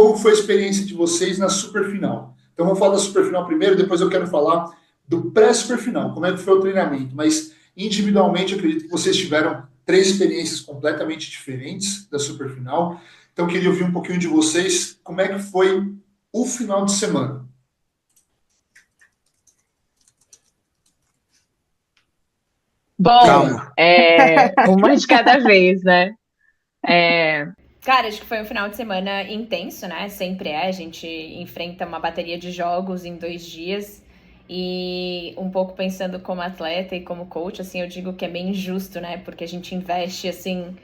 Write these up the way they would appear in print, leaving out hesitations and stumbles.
como foi a experiência de vocês na Superfinal. Então, vamos falar da Superfinal primeiro, depois eu quero falar do pré-Superfinal, como é que foi o treinamento. Mas, individualmente, eu acredito que vocês tiveram 3 experiências completamente diferentes da Superfinal. Então, eu queria ouvir um pouquinho de vocês, como é que foi o final de semana. Bom, Calma. uma de cada vez, né? Cara, acho que foi um final de semana intenso, né? Sempre é. A gente enfrenta uma bateria de jogos em 2 dias. E um pouco pensando como atleta e como coach, assim, eu digo que é bem injusto, né? Porque a gente investe, assim,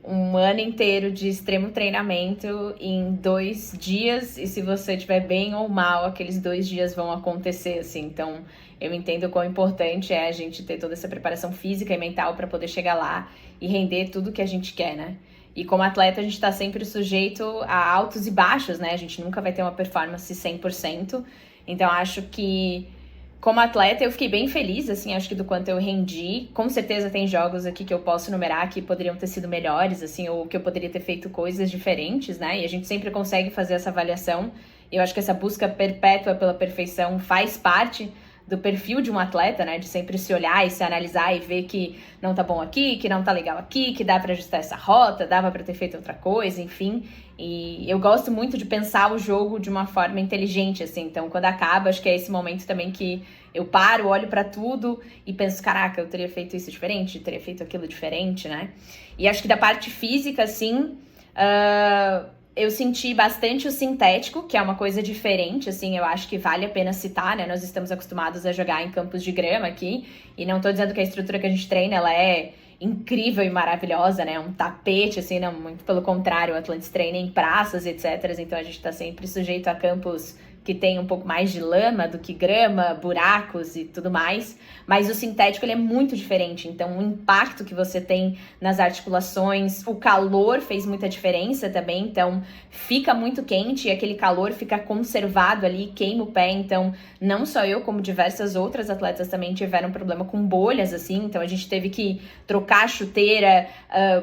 um ano inteiro de extremo treinamento em 2 dias. E se você estiver bem ou mal, aqueles 2 dias vão acontecer, assim. Então, eu entendo quão importante é a gente ter toda essa preparação física e mental para poder chegar lá e render tudo que a gente quer, né? E como atleta, a gente está sempre sujeito a altos e baixos, né? A gente nunca vai ter uma performance 100%. Então, acho que, como atleta, eu fiquei bem feliz, assim, acho que do quanto eu rendi. Com certeza tem jogos aqui que eu posso numerar que poderiam ter sido melhores, assim, ou que eu poderia ter feito coisas diferentes, né? E a gente sempre consegue fazer essa avaliação. E eu acho que essa busca perpétua pela perfeição faz parte do perfil de um atleta, né? De sempre se olhar e se analisar e ver que não tá bom aqui, que não tá legal aqui, que dá pra ajustar essa rota, dava pra ter feito outra coisa, enfim. E eu gosto muito de pensar o jogo de uma forma inteligente, assim. Então, quando acaba, acho que é esse momento também que eu paro, olho pra tudo e penso, caraca, eu teria feito isso diferente, teria feito aquilo diferente, né? E acho que da parte física, assim, eu senti bastante o sintético, que é uma coisa diferente, assim, eu acho que vale a pena citar, né? Nós estamos acostumados a jogar em campos de grama aqui, e não tô dizendo que a estrutura que a gente treina, ela é incrível e maravilhosa, né? Um tapete, assim, não, muito pelo contrário, o Atlantis treina em praças, etc. Então a gente tá sempre sujeito a campos que tem um pouco mais de lama do que grama, buracos e tudo mais, mas o sintético ele é muito diferente, então o impacto que você tem nas articulações, o calor fez muita diferença também, então fica muito quente e aquele calor fica conservado ali, queima o pé, então não só eu, como diversas outras atletas também tiveram problema com bolhas, assim, então a gente teve que trocar a chuteira,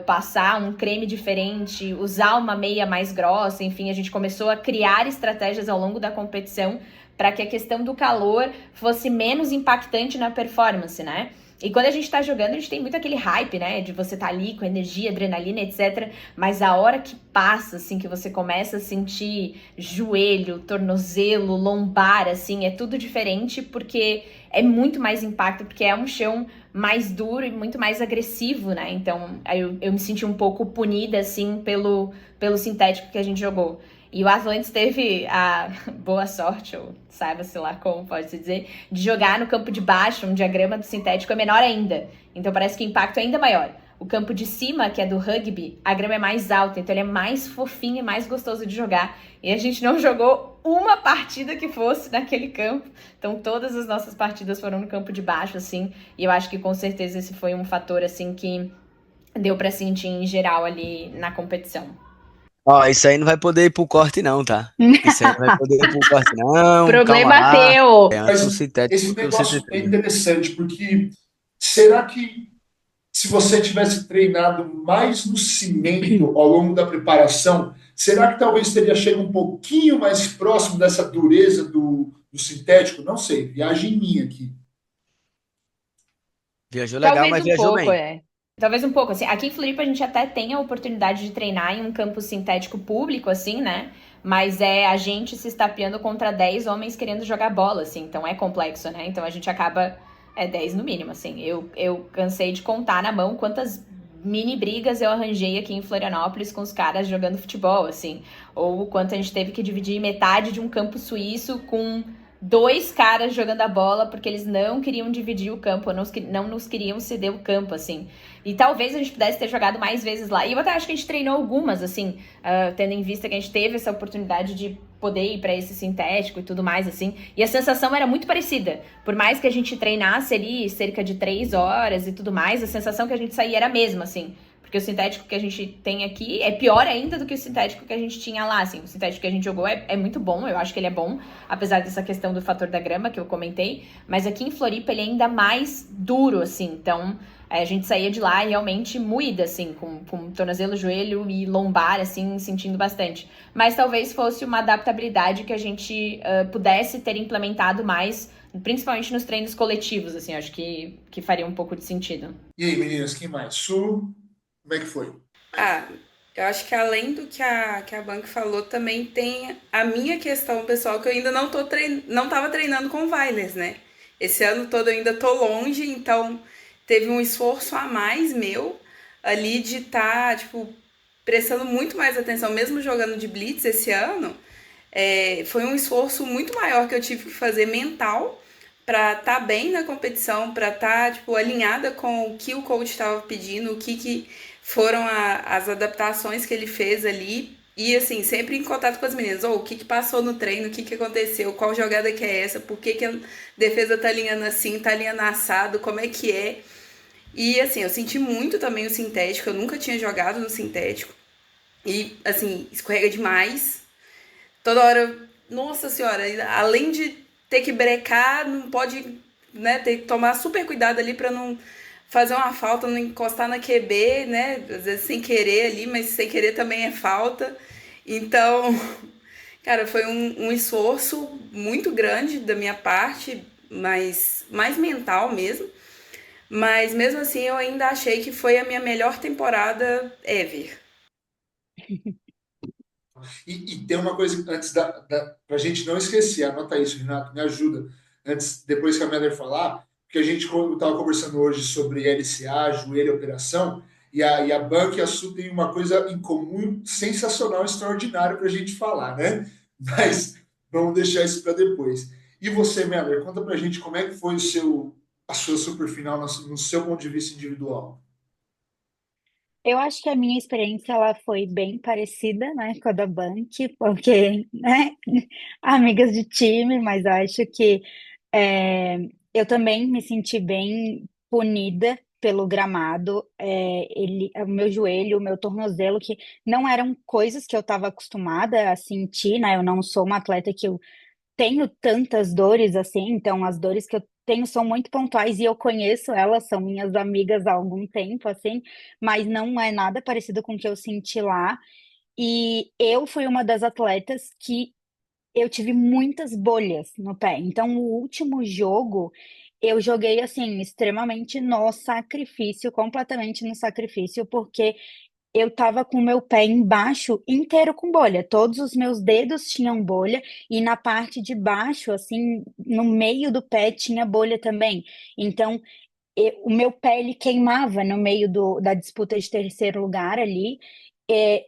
passar um creme diferente, usar uma meia mais grossa, enfim, a gente começou a criar estratégias ao longo da competição para que a questão do calor fosse menos impactante na performance, né? E quando a gente tá jogando, a gente tem muito aquele hype, né? De você tá ali com energia, adrenalina, etc. Mas a hora que passa, assim, que você começa a sentir joelho, tornozelo, lombar, assim, é tudo diferente porque é muito mais impacto, porque é um chão mais duro e muito mais agressivo, né? Então, eu me senti um pouco punida, assim, pelo sintético que a gente jogou. E o Atlantis teve a boa sorte, ou saiba-se lá como pode-se dizer, de jogar no campo de baixo, um diagrama do sintético é menor ainda. Então parece que o impacto é ainda maior. O campo de cima, que é do rugby, a grama é mais alta, então ele é mais fofinho e mais gostoso de jogar. E a gente não jogou uma partida que fosse naquele campo. Então todas as nossas partidas foram no campo de baixo, assim. E eu acho que com certeza esse foi um fator, assim, que deu pra sentir em geral ali na competição. Ó, isso aí não vai poder ir pro corte, não, tá? Isso aí não vai poder ir pro corte, não. Calma Problema lá. teu! É antes do Mas sintético esse do que o negócio é CT3. interessante, porque será que se você tivesse treinado mais no cimento ao longo da preparação, será que talvez teria chegado um pouquinho mais próximo dessa dureza do sintético? Não sei, viagem minha aqui. Viajou legal, Talvez mas um viajou pouco, bem. é. Talvez um pouco, assim. Aqui em Floripa a gente até tem a oportunidade de treinar em um campo sintético público, assim, né? Mas é a gente se estapeando contra 10 homens querendo jogar bola, assim. Então é complexo, né? Então a gente acaba... É 10 no mínimo, assim. Eu cansei de contar na mão quantas mini brigas eu arranjei aqui em Florianópolis com os caras jogando futebol, assim. Ou o quanto a gente teve que dividir metade de um campo suíço com 2 caras jogando a bola porque eles não queriam dividir o campo, não nos queriam ceder o campo, assim. E talvez a gente pudesse ter jogado mais vezes lá. E eu até acho que a gente treinou algumas, assim, tendo em vista que a gente teve essa oportunidade de poder ir para esse sintético e tudo mais, assim. E a sensação era muito parecida. Por mais que a gente treinasse ali cerca de 3 horas e tudo mais, a sensação que a gente saía era a mesma, assim. Porque o sintético que a gente tem aqui é pior ainda do que o sintético que a gente tinha lá, assim. O sintético que a gente jogou é muito bom, eu acho que ele é bom, apesar dessa questão do fator da grama que eu comentei. Mas aqui em Floripa ele é ainda mais duro, assim. Então, a gente saía de lá realmente moída, assim, com tornozelo, joelho e lombar, assim, sentindo bastante. Mas talvez fosse uma adaptabilidade que a gente pudesse ter implementado mais, principalmente nos treinos coletivos, assim, acho que faria um pouco de sentido. E aí, meninas, quem mais? Su, como é que foi? Ah, eu acho que além do que a Bank falou, também tem a minha questão pessoal, que eu ainda não tava treinando com o Vailers, né? Esse ano todo eu ainda tô longe, então teve um esforço a mais meu ali de estar, tipo, prestando muito mais atenção, mesmo jogando de Blitz esse ano. Foi um esforço muito maior que eu tive que fazer mental para estar bem na competição, para estar tipo alinhada com o que o coach estava pedindo, o que foram as adaptações que ele fez ali. E assim, sempre em contato com as meninas, o que passou no treino, o que aconteceu, qual jogada que é essa, por que a defesa tá alinhando assim, tá alinhando assado, como é que é. E assim, eu senti muito também o sintético, eu nunca tinha jogado no sintético. E assim, escorrega demais. Toda hora, nossa senhora, além de ter que brecar, não pode, né, ter que tomar super cuidado ali para não fazer uma falta, não encostar na QB, né, às vezes sem querer ali, mas sem querer também é falta. Então, cara, foi um esforço muito grande da minha parte, mas mais mental mesmo. Mas mesmo assim, eu ainda achei que foi a minha melhor temporada ever. E tem uma coisa antes para a gente não esquecer, anota isso, Renato, me ajuda. Antes, depois que a Miller falar, porque a gente estava conversando hoje sobre LCA, joelho e operação, e a Bank e a Su têm uma coisa em comum sensacional, extraordinário para a gente falar, né? Mas vamos deixar isso para depois. E você, Miller, conta para a gente como é que foi a sua super final no seu ponto de vista individual. Eu acho que a minha experiência ela foi bem parecida, né, com a da Bank, porque, né, amigas de time, mas eu acho que é, eu também me senti bem punida pelo gramado. O meu joelho, o meu tornozelo, que não eram coisas que eu estava acostumada a sentir, né? Eu não sou uma atleta que eu tenho tantas dores assim, então as dores que eu tenho são muito pontuais e eu conheço elas, são minhas amigas há algum tempo, assim, mas não é nada parecido com o que eu senti lá. E eu fui uma das atletas que eu tive muitas bolhas no pé. Então, o último jogo eu joguei assim, extremamente no sacrifício, completamente no sacrifício, porque eu tava com o meu pé embaixo inteiro com bolha. Todos os meus dedos tinham bolha e na parte de baixo, assim, no meio do pé tinha bolha também. Então, o meu pé ele queimava no meio da disputa de terceiro lugar ali.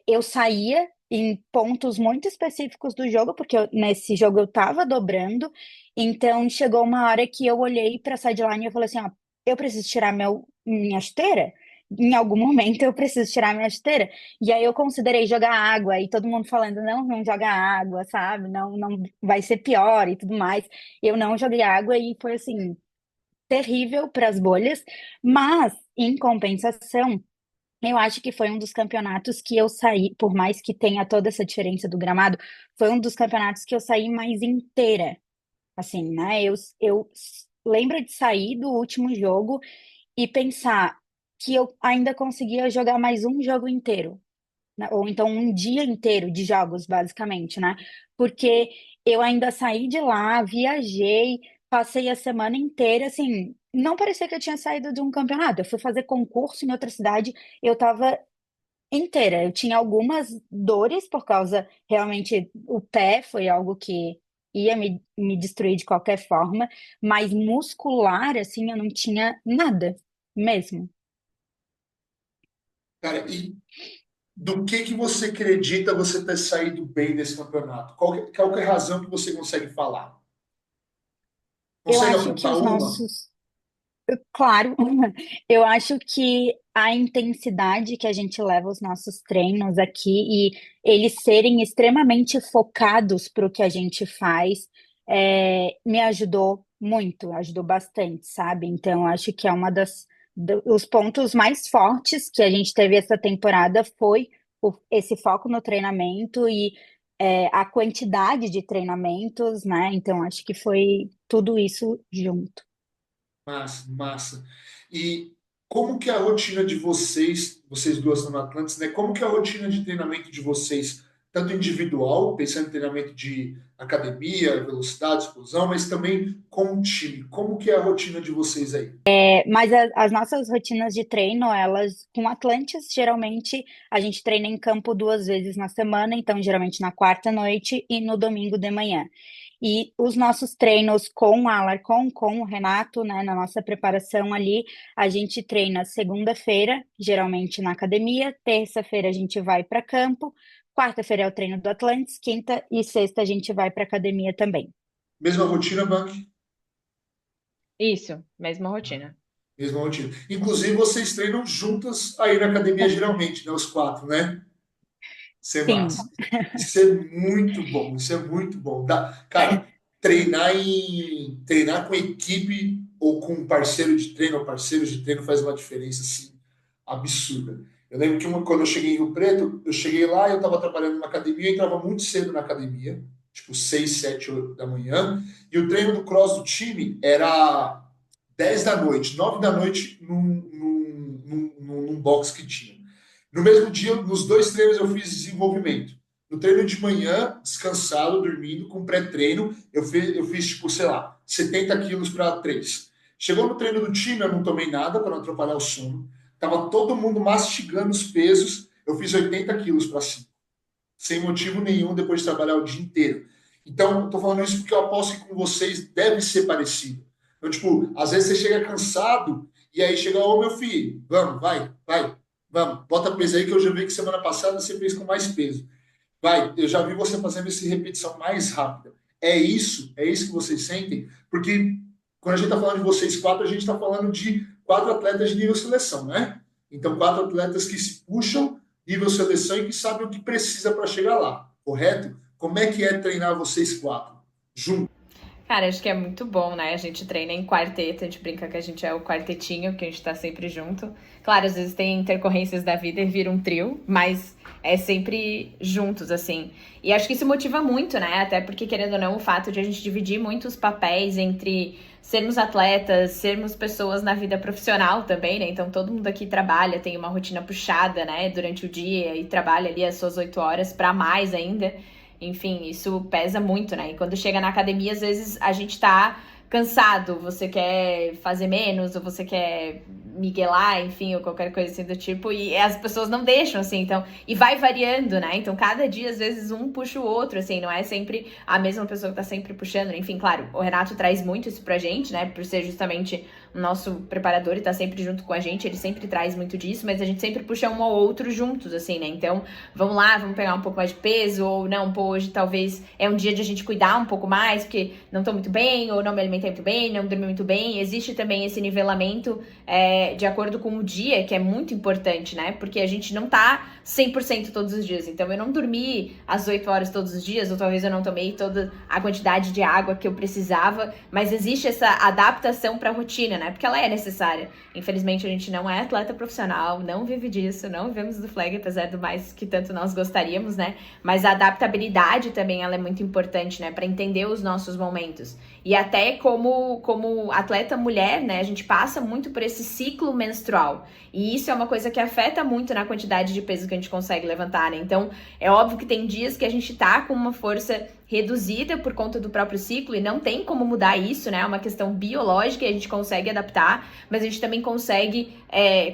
Eu saía em pontos muito específicos do jogo, porque nesse jogo eu tava dobrando. Então, chegou uma hora que eu olhei para a sideline e eu falei assim, ó, eu preciso tirar minha chuteira. Em algum momento eu preciso tirar minha chuteira. E aí eu considerei jogar água, e todo mundo falando, não, não joga água, sabe? Não, não vai ser pior e tudo mais. Eu não joguei água e foi assim, terrível para as bolhas, mas em compensação, eu acho que foi um dos campeonatos que eu saí, por mais que tenha toda essa diferença do gramado, foi um dos campeonatos que eu saí mais inteira. Assim, né? Eu lembro de sair do último jogo e pensar que eu ainda conseguia jogar mais um jogo inteiro, né? Ou então um dia inteiro de jogos, basicamente, né? Porque eu ainda saí de lá, viajei, passei a semana inteira, assim, não parecia que eu tinha saído de um campeonato. Eu fui fazer concurso em outra cidade, eu tava inteira. Eu tinha algumas dores por causa, realmente, o pé foi algo que ia me destruir de qualquer forma, mas muscular, assim, eu não tinha nada mesmo. Cara, e do que você acredita você ter saído bem desse campeonato? Qual que é a razão que você consegue falar? Eu Consegue acho que apontar os uma? nossos Claro, eu acho que a intensidade que a gente leva os nossos treinos aqui e eles serem extremamente focados para o que a gente faz, me ajudou muito, ajudou bastante, sabe? Então, eu acho que é uma das Os pontos mais fortes que a gente teve essa temporada foi esse foco no treinamento e a quantidade de treinamentos, né? Então, acho que foi tudo isso junto. Massa, massa. E como que é a rotina de vocês duas estão no Atlantis, né? Como que é a rotina de treinamento de vocês, tanto individual, pensando em treinamento de academia, velocidade, explosão, mas também com o time. Como que é a rotina de vocês aí? Mas as nossas rotinas de treino, elas, com Atlantis, geralmente a gente treina em campo 2 vezes na semana, então geralmente na quarta noite e no domingo de manhã. E os nossos treinos com a Alarcon, com o Renato, né, na nossa preparação ali, a gente treina segunda-feira, geralmente na academia, terça-feira a gente vai para campo, quarta-feira é o treino do Atlantis, quinta e sexta a gente vai para academia também. Mesma rotina, Bank? Isso, mesma rotina. Mesma rotina. Inclusive, vocês treinam juntas aí na academia, geralmente, né? Os quatro, né? Isso é Sim, massa. Isso é muito bom. Isso é muito bom. Cara, treinar com equipe ou com parceiro de treino ou parceiros de treino faz uma diferença assim absurda. Eu lembro que quando eu cheguei em Rio Preto, eu cheguei lá, eu estava trabalhando na academia, eu entrava muito cedo na academia, tipo 6, 7, 8 da manhã, e o treino do cross do time era 10 da noite, 9 da noite num box que tinha. No mesmo dia, nos dois treinos eu fiz desenvolvimento. No treino de manhã, descansado, dormindo, com pré-treino, eu fiz, tipo, sei lá, 70 quilos para 3. Chegou no treino do time, eu não tomei nada para não atrapalhar o sono. Tava todo mundo mastigando os pesos, eu fiz 80 quilos para 5. Sem motivo nenhum, depois de trabalhar o dia inteiro. Então, estou falando isso porque eu aposto que com vocês deve ser parecido. Então, tipo, às vezes você chega cansado e aí chega, ô meu filho, vamos, vai, vamos, bota peso aí que eu já vi que semana passada você fez com mais peso. Vai, eu já vi você fazendo essa repetição mais rápida. É isso que vocês sentem? Porque quando a gente está falando de vocês quatro, a gente está falando de quatro atletas de nível seleção, né? Então, quatro atletas que se puxam nível seleção e que sabem o que precisa para chegar lá, correto? Como é que é treinar vocês quatro juntos? Cara, acho que é muito bom, né? A gente treina em quarteto, a gente brinca que a gente é o quartetinho, que a gente tá sempre junto. Claro, às vezes tem intercorrências da vida e vira um trio, mas é sempre juntos, assim. E acho que isso motiva muito, né? Até porque, querendo ou não, o fato de a gente dividir muito os papéis entre sermos atletas, sermos pessoas na vida profissional também, né? Então todo mundo aqui trabalha, tem uma rotina puxada, né? Durante o dia e trabalha ali as suas 8 horas para mais ainda. Enfim, isso pesa muito, né? E quando chega na academia, às vezes a gente tá cansado, você quer fazer menos, ou você quer miguelar, enfim, ou qualquer coisa assim do tipo, e as pessoas não deixam, assim, então, e vai variando, né? Então, cada dia, às vezes, um puxa o outro, assim, não é sempre a mesma pessoa que tá sempre puxando, enfim, claro, o Renato traz muito isso pra gente, né? Por ser justamente o nosso preparador e tá sempre junto com a gente, ele sempre traz muito disso, mas a gente sempre puxa um ao outro juntos, assim, né? Então, vamos lá, vamos pegar um pouco mais de peso, ou não, pô, hoje talvez é um dia de a gente cuidar um pouco mais, porque não tô muito bem, ou não me alimentei muito bem, não dormi muito bem. Existe também esse nivelamento de acordo com o dia, que é muito importante, né? Porque a gente não tá 100% todos os dias. Então, eu não dormi às 8 horas todos os dias, ou talvez eu não tomei toda a quantidade de água que eu precisava, mas existe essa adaptação pra rotina, né? Porque ela é necessária. Infelizmente, a gente não é atleta profissional, não vive disso, não vivemos do flag, apesar do mais que tanto nós gostaríamos, né? Mas a adaptabilidade também, ela é muito importante, né? Pra entender os nossos momentos. E até como atleta mulher, né? A gente passa muito por esse ciclo menstrual. E isso é uma coisa que afeta muito na quantidade de peso que a gente consegue levantar, né? Então, é óbvio que tem dias que a gente tá com uma força reduzida por conta do próprio ciclo e não tem como mudar isso, né? É uma questão biológica e a gente consegue adaptar, mas a gente também consegue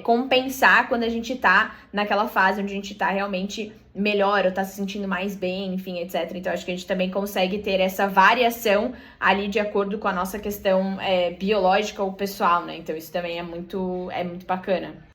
compensar quando a gente tá naquela fase onde a gente tá realmente melhor ou tá se sentindo mais bem, enfim, etc. Então, acho que a gente também consegue ter essa variação ali de acordo com a nossa questão biológica ou pessoal, né? Então, isso também é muito bacana.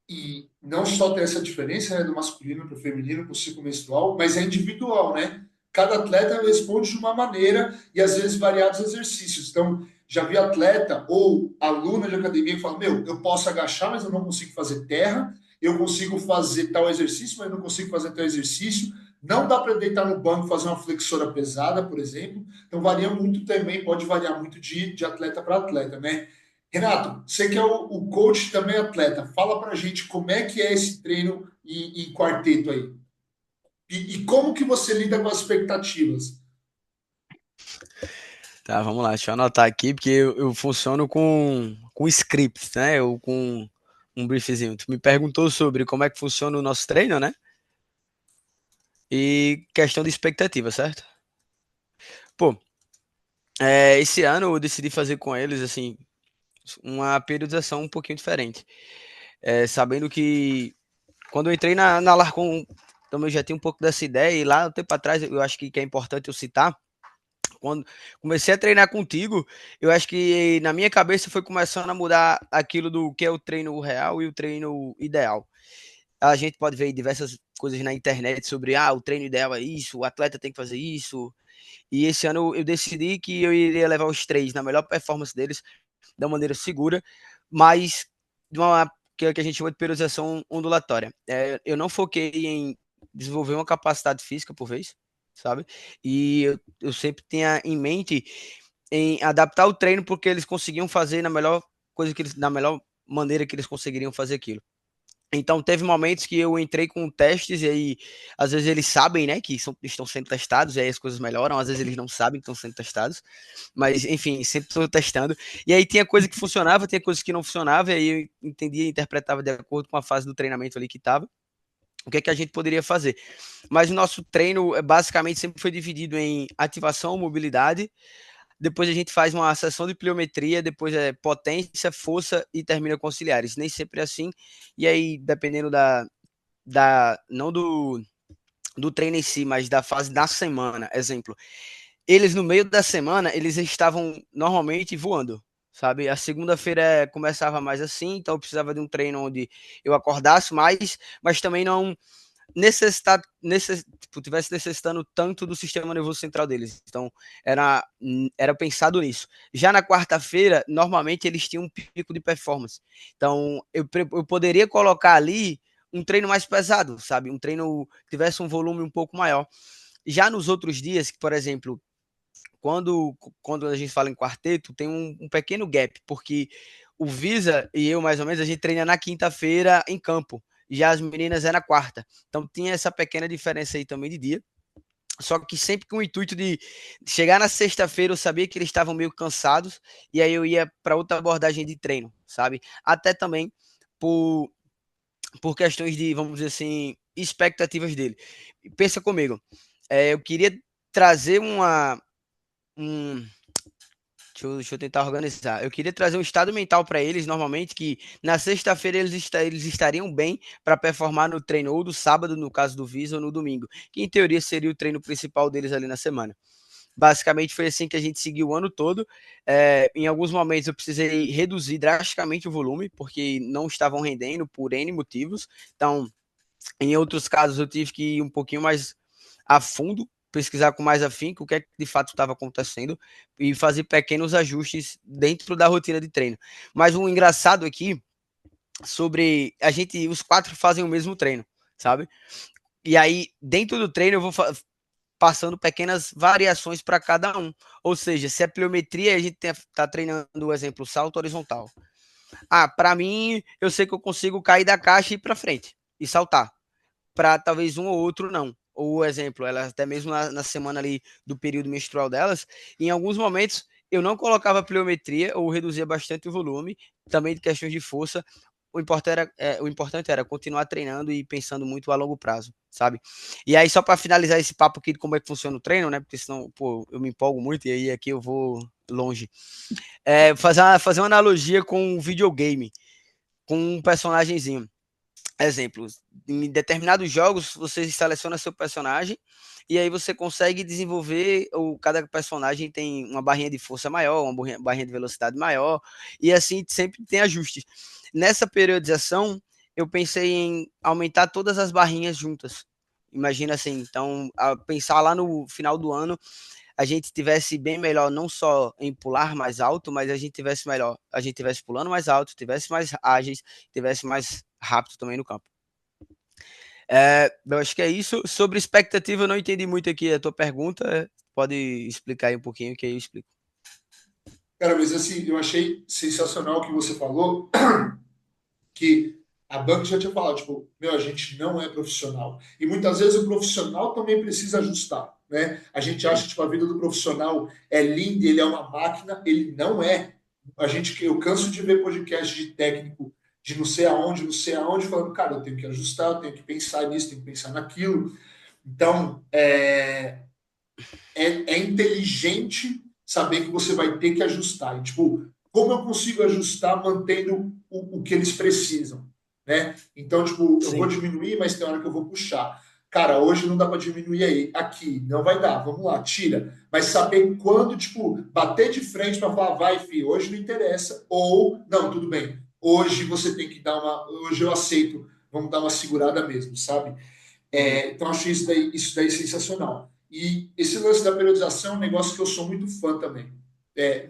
E não só tem essa diferença, né, do masculino para o feminino, para o ciclo menstrual, mas é individual, né? Cada atleta responde de uma maneira e às vezes variados exercícios. Então, já vi atleta ou aluna de academia que fala: meu, eu posso agachar, mas eu não consigo fazer terra, eu consigo fazer tal exercício, mas eu não consigo fazer tal exercício. Não dá para deitar no banco e fazer uma flexora pesada, por exemplo. Então, varia muito também, pode variar muito de atleta para atleta, né? Renato, você que é o coach também atleta, fala pra gente como é que é esse treino em quarteto aí. E como que você lida com as expectativas? Tá, vamos lá, deixa eu anotar aqui, porque eu funciono com scripts, né? Ou com um briefzinho. Tu me perguntou sobre como é que funciona o nosso treino, né? E questão de expectativa, certo? Pô, esse ano eu decidi fazer com eles, assim, uma periodização um pouquinho diferente. Sabendo que quando eu entrei na Larcom, também já tinha um pouco dessa ideia, e lá um tempo atrás eu acho que é importante eu citar. Quando comecei a treinar contigo, eu acho que na minha cabeça foi começando a mudar aquilo do que é o treino real e o treino ideal. A gente pode ver diversas coisas na internet sobre o treino ideal é isso, o atleta tem que fazer isso. E esse ano eu decidi que eu iria levar os três na melhor performance deles, da maneira segura, mas de uma que a gente chama de periodização ondulatória. Eu não foquei em desenvolver uma capacidade física por vez, sabe? E eu sempre tinha em mente em adaptar o treino porque eles conseguiam fazer na melhor coisa que eles, na melhor maneira que eles conseguiriam fazer aquilo. Então, teve momentos que eu entrei com testes e aí, às vezes eles sabem, né, que estão sendo testados, e aí as coisas melhoram, às vezes eles não sabem que estão sendo testados, mas, enfim, sempre estou testando. E aí tinha coisa que funcionava, tinha coisas que não funcionava, e aí eu entendia e interpretava de acordo com a fase do treinamento ali que estava, o que é que a gente poderia fazer. Mas o nosso treino, basicamente, sempre foi dividido em ativação, mobilidade, depois a gente faz uma sessão de pliometria, depois é potência, força e termina com auxiliares. Nem sempre é assim. E aí, dependendo não do treino em si, mas da fase da semana, exemplo. Eles no meio da semana, eles estavam normalmente voando, sabe? A segunda-feira começava mais assim, então eu precisava de um treino onde eu acordasse mais, mas também não tivesse necessitando tanto do sistema nervoso central deles. Então, era pensado nisso. Já na quarta-feira, normalmente eles tinham um pico de performance. Então, eu poderia colocar ali um treino mais pesado, sabe? Um treino que tivesse um volume um pouco maior. Já nos outros dias, que, por exemplo, quando a gente fala em quarteto, tem um pequeno gap, porque o Visa e eu, mais ou menos, a gente treina na quinta-feira em campo. Já as meninas é na quarta. Então tinha essa pequena diferença aí também de dia. Só que sempre com o intuito de chegar na sexta-feira, eu sabia que eles estavam meio cansados, e aí eu ia para outra abordagem de treino, sabe? Até também por, por questões de, vamos dizer assim, expectativas dele. Pensa comigo, eu queria trazer um, deixa eu tentar organizar. Eu queria trazer um estado mental para eles, normalmente, que na sexta-feira eles estariam bem para performar no treino, ou do sábado, no caso do Visa, ou no domingo, que em teoria seria o treino principal deles ali na semana. Basicamente foi assim que a gente seguiu o ano todo. Em alguns momentos eu precisei reduzir drasticamente o volume, porque não estavam rendendo por N motivos. Então, em outros casos eu tive que ir um pouquinho mais a fundo, pesquisar com mais afinco o que é que de fato estava acontecendo e fazer pequenos ajustes dentro da rotina de treino. Mas o engraçado aqui sobre a gente, os quatro fazem o mesmo treino, sabe? E aí dentro do treino eu vou passando pequenas variações para cada um. Ou seja, se é pliometria, a gente está treinando, o exemplo, salto horizontal. Para mim, eu sei que eu consigo cair da caixa e ir para frente e saltar. Para talvez um ou outro não. Ou exemplo, elas até mesmo na semana ali do período menstrual delas, em alguns momentos eu não colocava pliometria ou reduzia bastante o volume, também de questões de força. O importante era continuar treinando e pensando muito a longo prazo, sabe? E aí, só para finalizar esse papo aqui de como é que funciona o treino, né? Porque senão, pô, eu me empolgo muito e aí aqui eu vou longe. Fazer uma analogia com um videogame, com um personagemzinho. Exemplos, em determinados jogos você seleciona seu personagem e aí você consegue desenvolver, ou cada personagem tem uma barrinha de força maior, uma barrinha de velocidade maior, e assim sempre tem ajustes. Nessa periodização, eu pensei em aumentar todas as barrinhas juntas. Imagina assim, então, a pensar lá no final do ano, a gente tivesse bem melhor, não só em pular mais alto, mas a gente tivesse melhor, a gente tivesse pulando mais alto, tivesse mais ágeis, tivesse mais rápido também no campo. Eu acho que é isso. Sobre expectativa, eu não entendi muito aqui a tua pergunta. Pode explicar aí um pouquinho que aí eu explico. Cara, mas assim, eu achei sensacional o que você falou, que a banca já tinha falado, tipo, meu, a gente não é profissional. E muitas vezes o profissional também precisa ajustar, né? A gente acha que tipo, a vida do profissional é linda, ele é uma máquina, ele não é. Eu canso de ver podcast de técnico de não sei aonde, falando, cara, eu tenho que ajustar, eu tenho que pensar nisso, tenho que pensar naquilo. Então, é inteligente saber que você vai ter que ajustar. E, tipo, como eu consigo ajustar mantendo o que eles precisam, né? Então, tipo, eu vou Sim, diminuir, mas tem hora que eu vou puxar. Cara, hoje não dá para diminuir aí, aqui, não vai dar, vamos lá, tira. Mas saber quando, tipo, bater de frente para falar, vai, filho, hoje não interessa, ou, não, tudo bem, hoje você tem que dar uma, hoje eu aceito, vamos dar uma segurada mesmo, sabe? uhum, Então, acho isso daí sensacional. E esse lance da periodização é um negócio que eu sou muito fã também.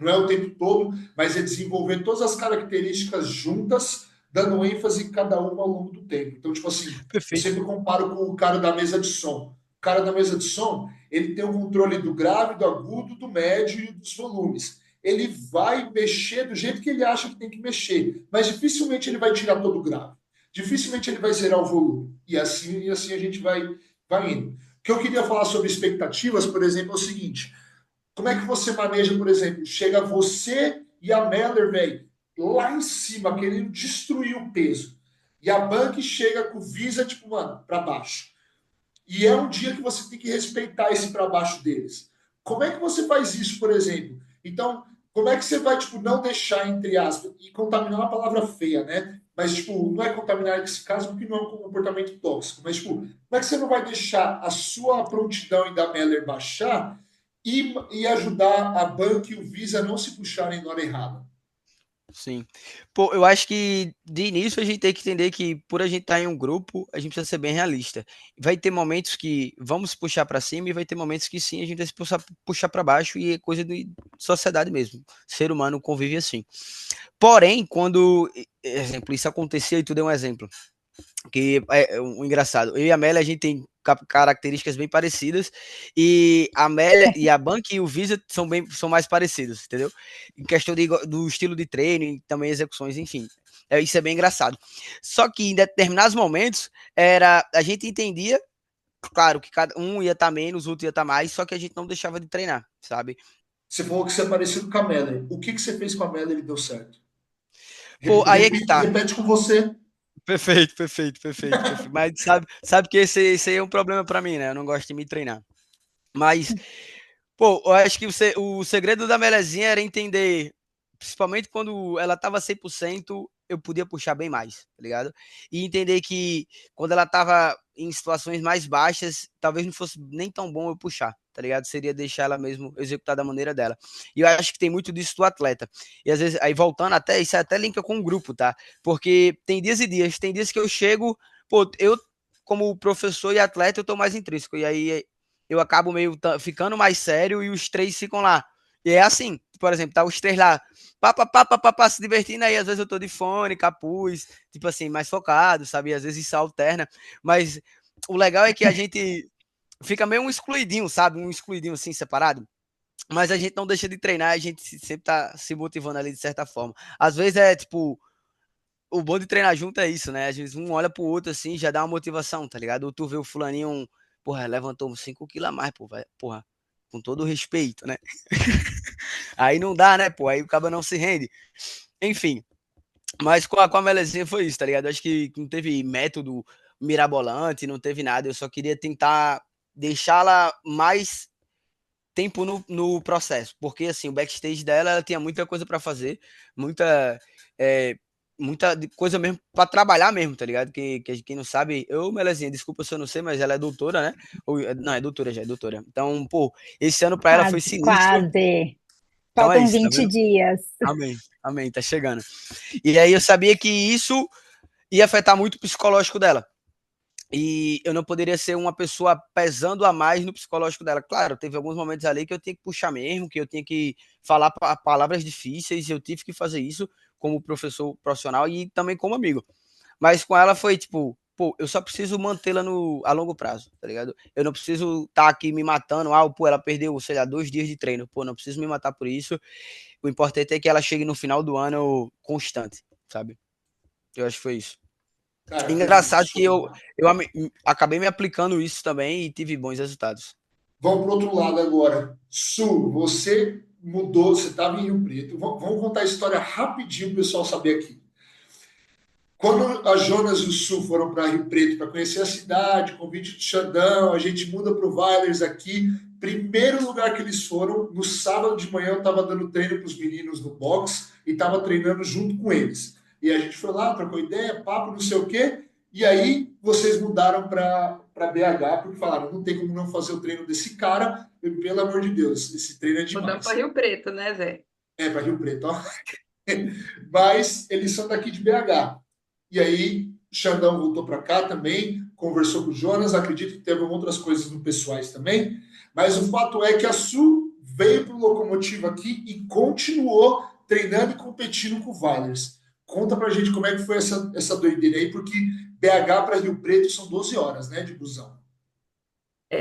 Não é o tempo todo, mas é desenvolver todas as características juntas, dando ênfase em cada uma ao longo do tempo. Então, tipo assim, eu perfeito. sempre comparo com o cara da mesa de som. O cara da mesa de som, ele tem o controle do grave, do agudo, do médio e dos volumes. Ele vai mexer do jeito que ele acha que tem que mexer, mas dificilmente ele vai tirar todo o grave. Dificilmente ele vai zerar o volume. E assim a gente vai indo. O que eu queria falar sobre expectativas, por exemplo, é o seguinte: como é que você maneja, por exemplo, chega você e a Meller, velho, lá em cima, querendo destruir o peso. E a Bank chega com o Visa, tipo, mano, para baixo. E é um dia que você tem que respeitar esse para baixo deles. Como é que você faz isso, por exemplo? Então, como é que você vai, tipo, não deixar, entre aspas, e contaminar é uma palavra feia, né? Mas, tipo, não é contaminar nesse caso porque não é um comportamento tóxico. Mas, tipo, como é que você não vai deixar a sua prontidão e da Meller baixar e ajudar a Bank e o Visa a não se puxarem na hora errada? Sim. Pô, eu acho que de início a gente tem que entender que por a gente estar em um grupo, a gente precisa ser bem realista. Vai ter momentos que vamos puxar para cima e vai ter momentos que sim, a gente vai se puxar para baixo e é coisa de sociedade mesmo. Ser humano convive assim. Porém, quando, exemplo, isso acontecia e tu deu um exemplo que é um engraçado. Eu e a Amélia, a gente tem características bem parecidas e a Amélia e a Bank e o Visa são mais parecidos, entendeu? Em questão do estilo de treino e também execuções, enfim. Isso é bem engraçado. Só que em determinados momentos a gente entendia, claro, que cada um ia estar menos, o outro ia estar mais, só que a gente não deixava de treinar, sabe? Você falou que você é parecido com a Meller. O que você fez com a Meller e deu certo? Pô, aí é que Repite, tá. repete com você. Perfeito, perfeito, perfeito, perfeito. Mas sabe que esse aí é um problema para mim, né? Eu não gosto de me treinar. Mas, pô, eu acho que o segredo da Melezinha era entender, principalmente quando ela tava 100%, eu podia puxar bem mais, tá ligado? E entender que quando ela tava em situações mais baixas, talvez não fosse nem tão bom eu puxar, tá ligado? Seria deixar ela mesmo executar da maneira dela. E eu acho que tem muito disso do atleta. E às vezes, aí voltando até, isso até linka com o grupo, tá? Porque tem dias e dias, tem dias que eu chego, pô, eu como professor e atleta, eu tô mais intrínseco. E aí eu acabo meio ficando mais sério e os três ficam lá. E é assim, por exemplo, tá os três lá, pá, se divertindo aí, às vezes eu tô de fone, capuz, tipo assim, mais focado, sabe? Às vezes isso alterna, mas o legal é que a gente fica meio um excluidinho, sabe? Um excluidinho assim, separado. Mas a gente não deixa de treinar, a gente sempre tá se motivando ali de certa forma. Às vezes é tipo, o bom de treinar junto é isso, né? Às vezes um olha pro outro assim, já dá uma motivação, tá ligado? Ou tu vê o fulaninho, porra, levantou uns 5 quilos a mais, pô, porra, com todo o respeito, né? Aí não dá, né, pô? Aí o cara não se rende. Enfim, mas com a Melezinha foi isso, tá ligado? Eu acho que não teve método mirabolante, não teve nada. Eu só queria tentar deixá-la mais tempo no processo, porque assim, o backstage dela, ela tinha muita coisa para fazer, muita é, muita coisa mesmo para trabalhar mesmo, tá ligado? Que quem não sabe, eu, Melezinha, desculpa se eu não sei, mas ela é doutora, né? Ou, não, é doutora já, é doutora. Então, pô, esse ano para ela foi Quase, sinistro. quase. Então é Faltam isso, tá 20 vendo? dias. Amém, amém, tá chegando. E aí eu sabia que isso ia afetar muito o psicológico dela. E eu não poderia ser uma pessoa pesando a mais no psicológico dela. Claro, teve alguns momentos ali que eu tinha que puxar mesmo, que eu tinha que falar palavras difíceis, eu tive que fazer isso como professor profissional e também como amigo. Mas com ela foi tipo, pô, eu só preciso mantê-la a longo prazo, tá ligado? Eu não preciso estar aqui me matando, pô, ela perdeu, sei lá, 2 dias de treino, pô, não preciso me matar por isso. O importante é que ela chegue no final do ano constante, sabe? Eu acho que foi isso. Cara, perfeito. Engraçado que acabei me aplicando isso também e tive bons resultados. Vamos para o outro lado agora. Su, você mudou, você estava em Rio Preto. Vamos contar a história rapidinho para o pessoal saber aqui. Quando a Jonas e o Sul foram para Rio Preto para conhecer a cidade, convite do Xandão, a gente muda para o Vailers aqui. Primeiro lugar que eles foram, no sábado de manhã eu estava dando treino para os meninos no box e estava treinando junto com eles. E a gente foi lá, trocou ideia, papo, não sei o quê. E aí vocês mudaram para BH porque falaram, não tem como não fazer o treino desse cara, pelo amor de Deus, esse treino é Mudando demais. para Rio Preto, né, Zé? É, para Rio Preto, ó. Mas eles são daqui de BH. E aí, o Xandão voltou para cá também, conversou com o Jonas, acredito que teve outras coisas no pessoais também, mas o fato é que a Su veio para o Locomotiva aqui e continuou treinando e competindo com o Vailers. Conta pra gente como é que foi essa doideira aí, porque BH para Rio Preto são 12 horas, né, de busão.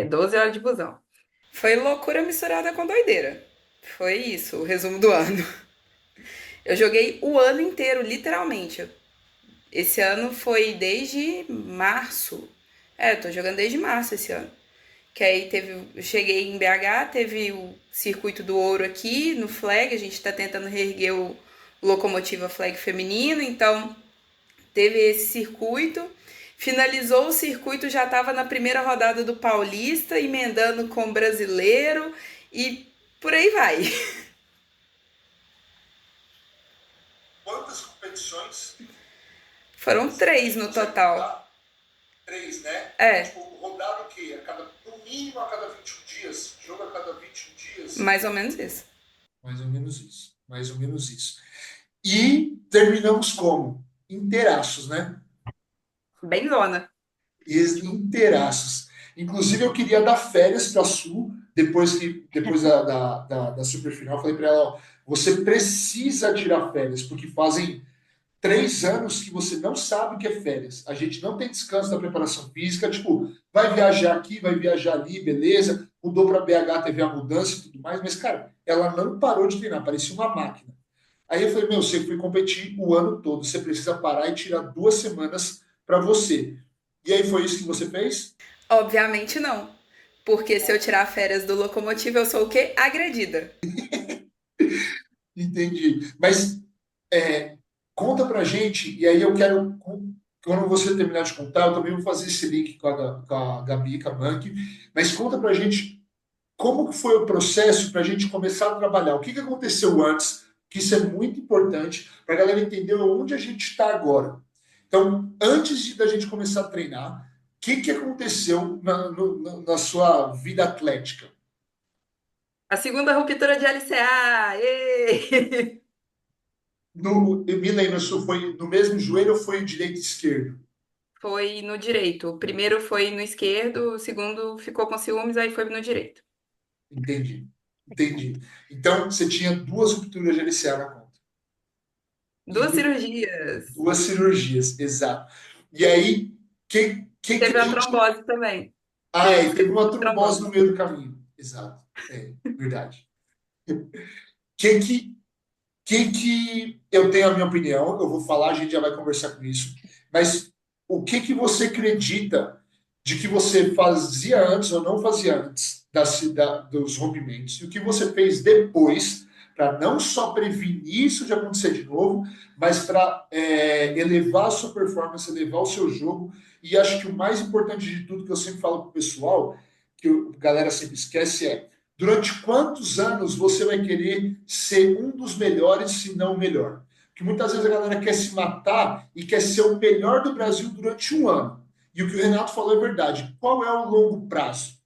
12 horas de busão. Foi loucura misturada com doideira. Foi isso, o resumo do ano. Eu joguei o ano inteiro, literalmente. Esse ano foi desde março. Eu tô jogando desde março esse ano. Que aí eu cheguei em BH, teve o circuito do ouro aqui no flag, a gente tá tentando reerguer o Locomotiva Flag feminino, então teve esse circuito. Finalizou o circuito, já estava na primeira rodada do Paulista, emendando com o brasileiro e por aí vai. Quantas competições? Foram 3 no total. 3, né? É. Rodada o quê? No mínimo a cada 21 dias? Jogo a cada 21 dias? Mais ou menos isso. Mais ou menos isso. Mais ou menos isso. E terminamos como? Inteiraços, né? Bem zona. Inteiraços. Inclusive, eu queria dar férias para a Sul, depois da Superfinal. Falei para ela, ó, você precisa tirar férias, porque fazem 3 anos que você não sabe o que é férias. A gente não tem descanso da preparação física. Tipo, vai viajar aqui, vai viajar ali, beleza. Mudou para BH, teve a mudança e tudo mais. Mas, cara, ela não parou de treinar. Parecia uma máquina. Aí eu falei, meu, você foi competir o ano todo. Você precisa parar e tirar 2 semanas para você. E aí foi isso que você fez? Obviamente não. Porque se eu tirar férias do Locomotiva, eu sou o quê? Agredida. Entendi. Mas conta pra gente, e aí eu quero, quando você terminar de contar, eu também vou fazer esse link com a Gabi, com a Bank, mas conta pra gente como que foi o processo para a gente começar a trabalhar, o que aconteceu antes, que isso é muito importante para a galera entender onde a gente está agora. Então, antes da gente começar a treinar, o que aconteceu na sua vida atlética? A segunda ruptura de LCA! Ê! Eu me lembro, se foi no mesmo joelho ou foi direito e esquerdo? Foi no direito. O primeiro foi no esquerdo, o segundo ficou com ciúmes, aí foi no direito. Entendi, entendi. Então, você tinha 2 rupturas de LCA na conta. 2 cirurgias. 2 cirurgias, exato. E aí, Teve a a gente... trombose também. Teve uma trombose no meio do caminho. Exato, verdade. Que, que eu tenho a minha opinião, eu vou falar, a gente já vai conversar com isso, mas o que você acredita de que você fazia antes ou não fazia antes dos rompimentos e o que você fez depois para não só prevenir isso de acontecer de novo, mas para elevar a sua performance, elevar o seu jogo. E acho que o mais importante de tudo que eu sempre falo para o pessoal, que a galera sempre esquece, é durante quantos anos você vai querer ser um dos melhores, se não o melhor? Porque muitas vezes a galera quer se matar e quer ser o melhor do Brasil durante um ano. E o que o Renato falou é verdade. Qual é o longo prazo?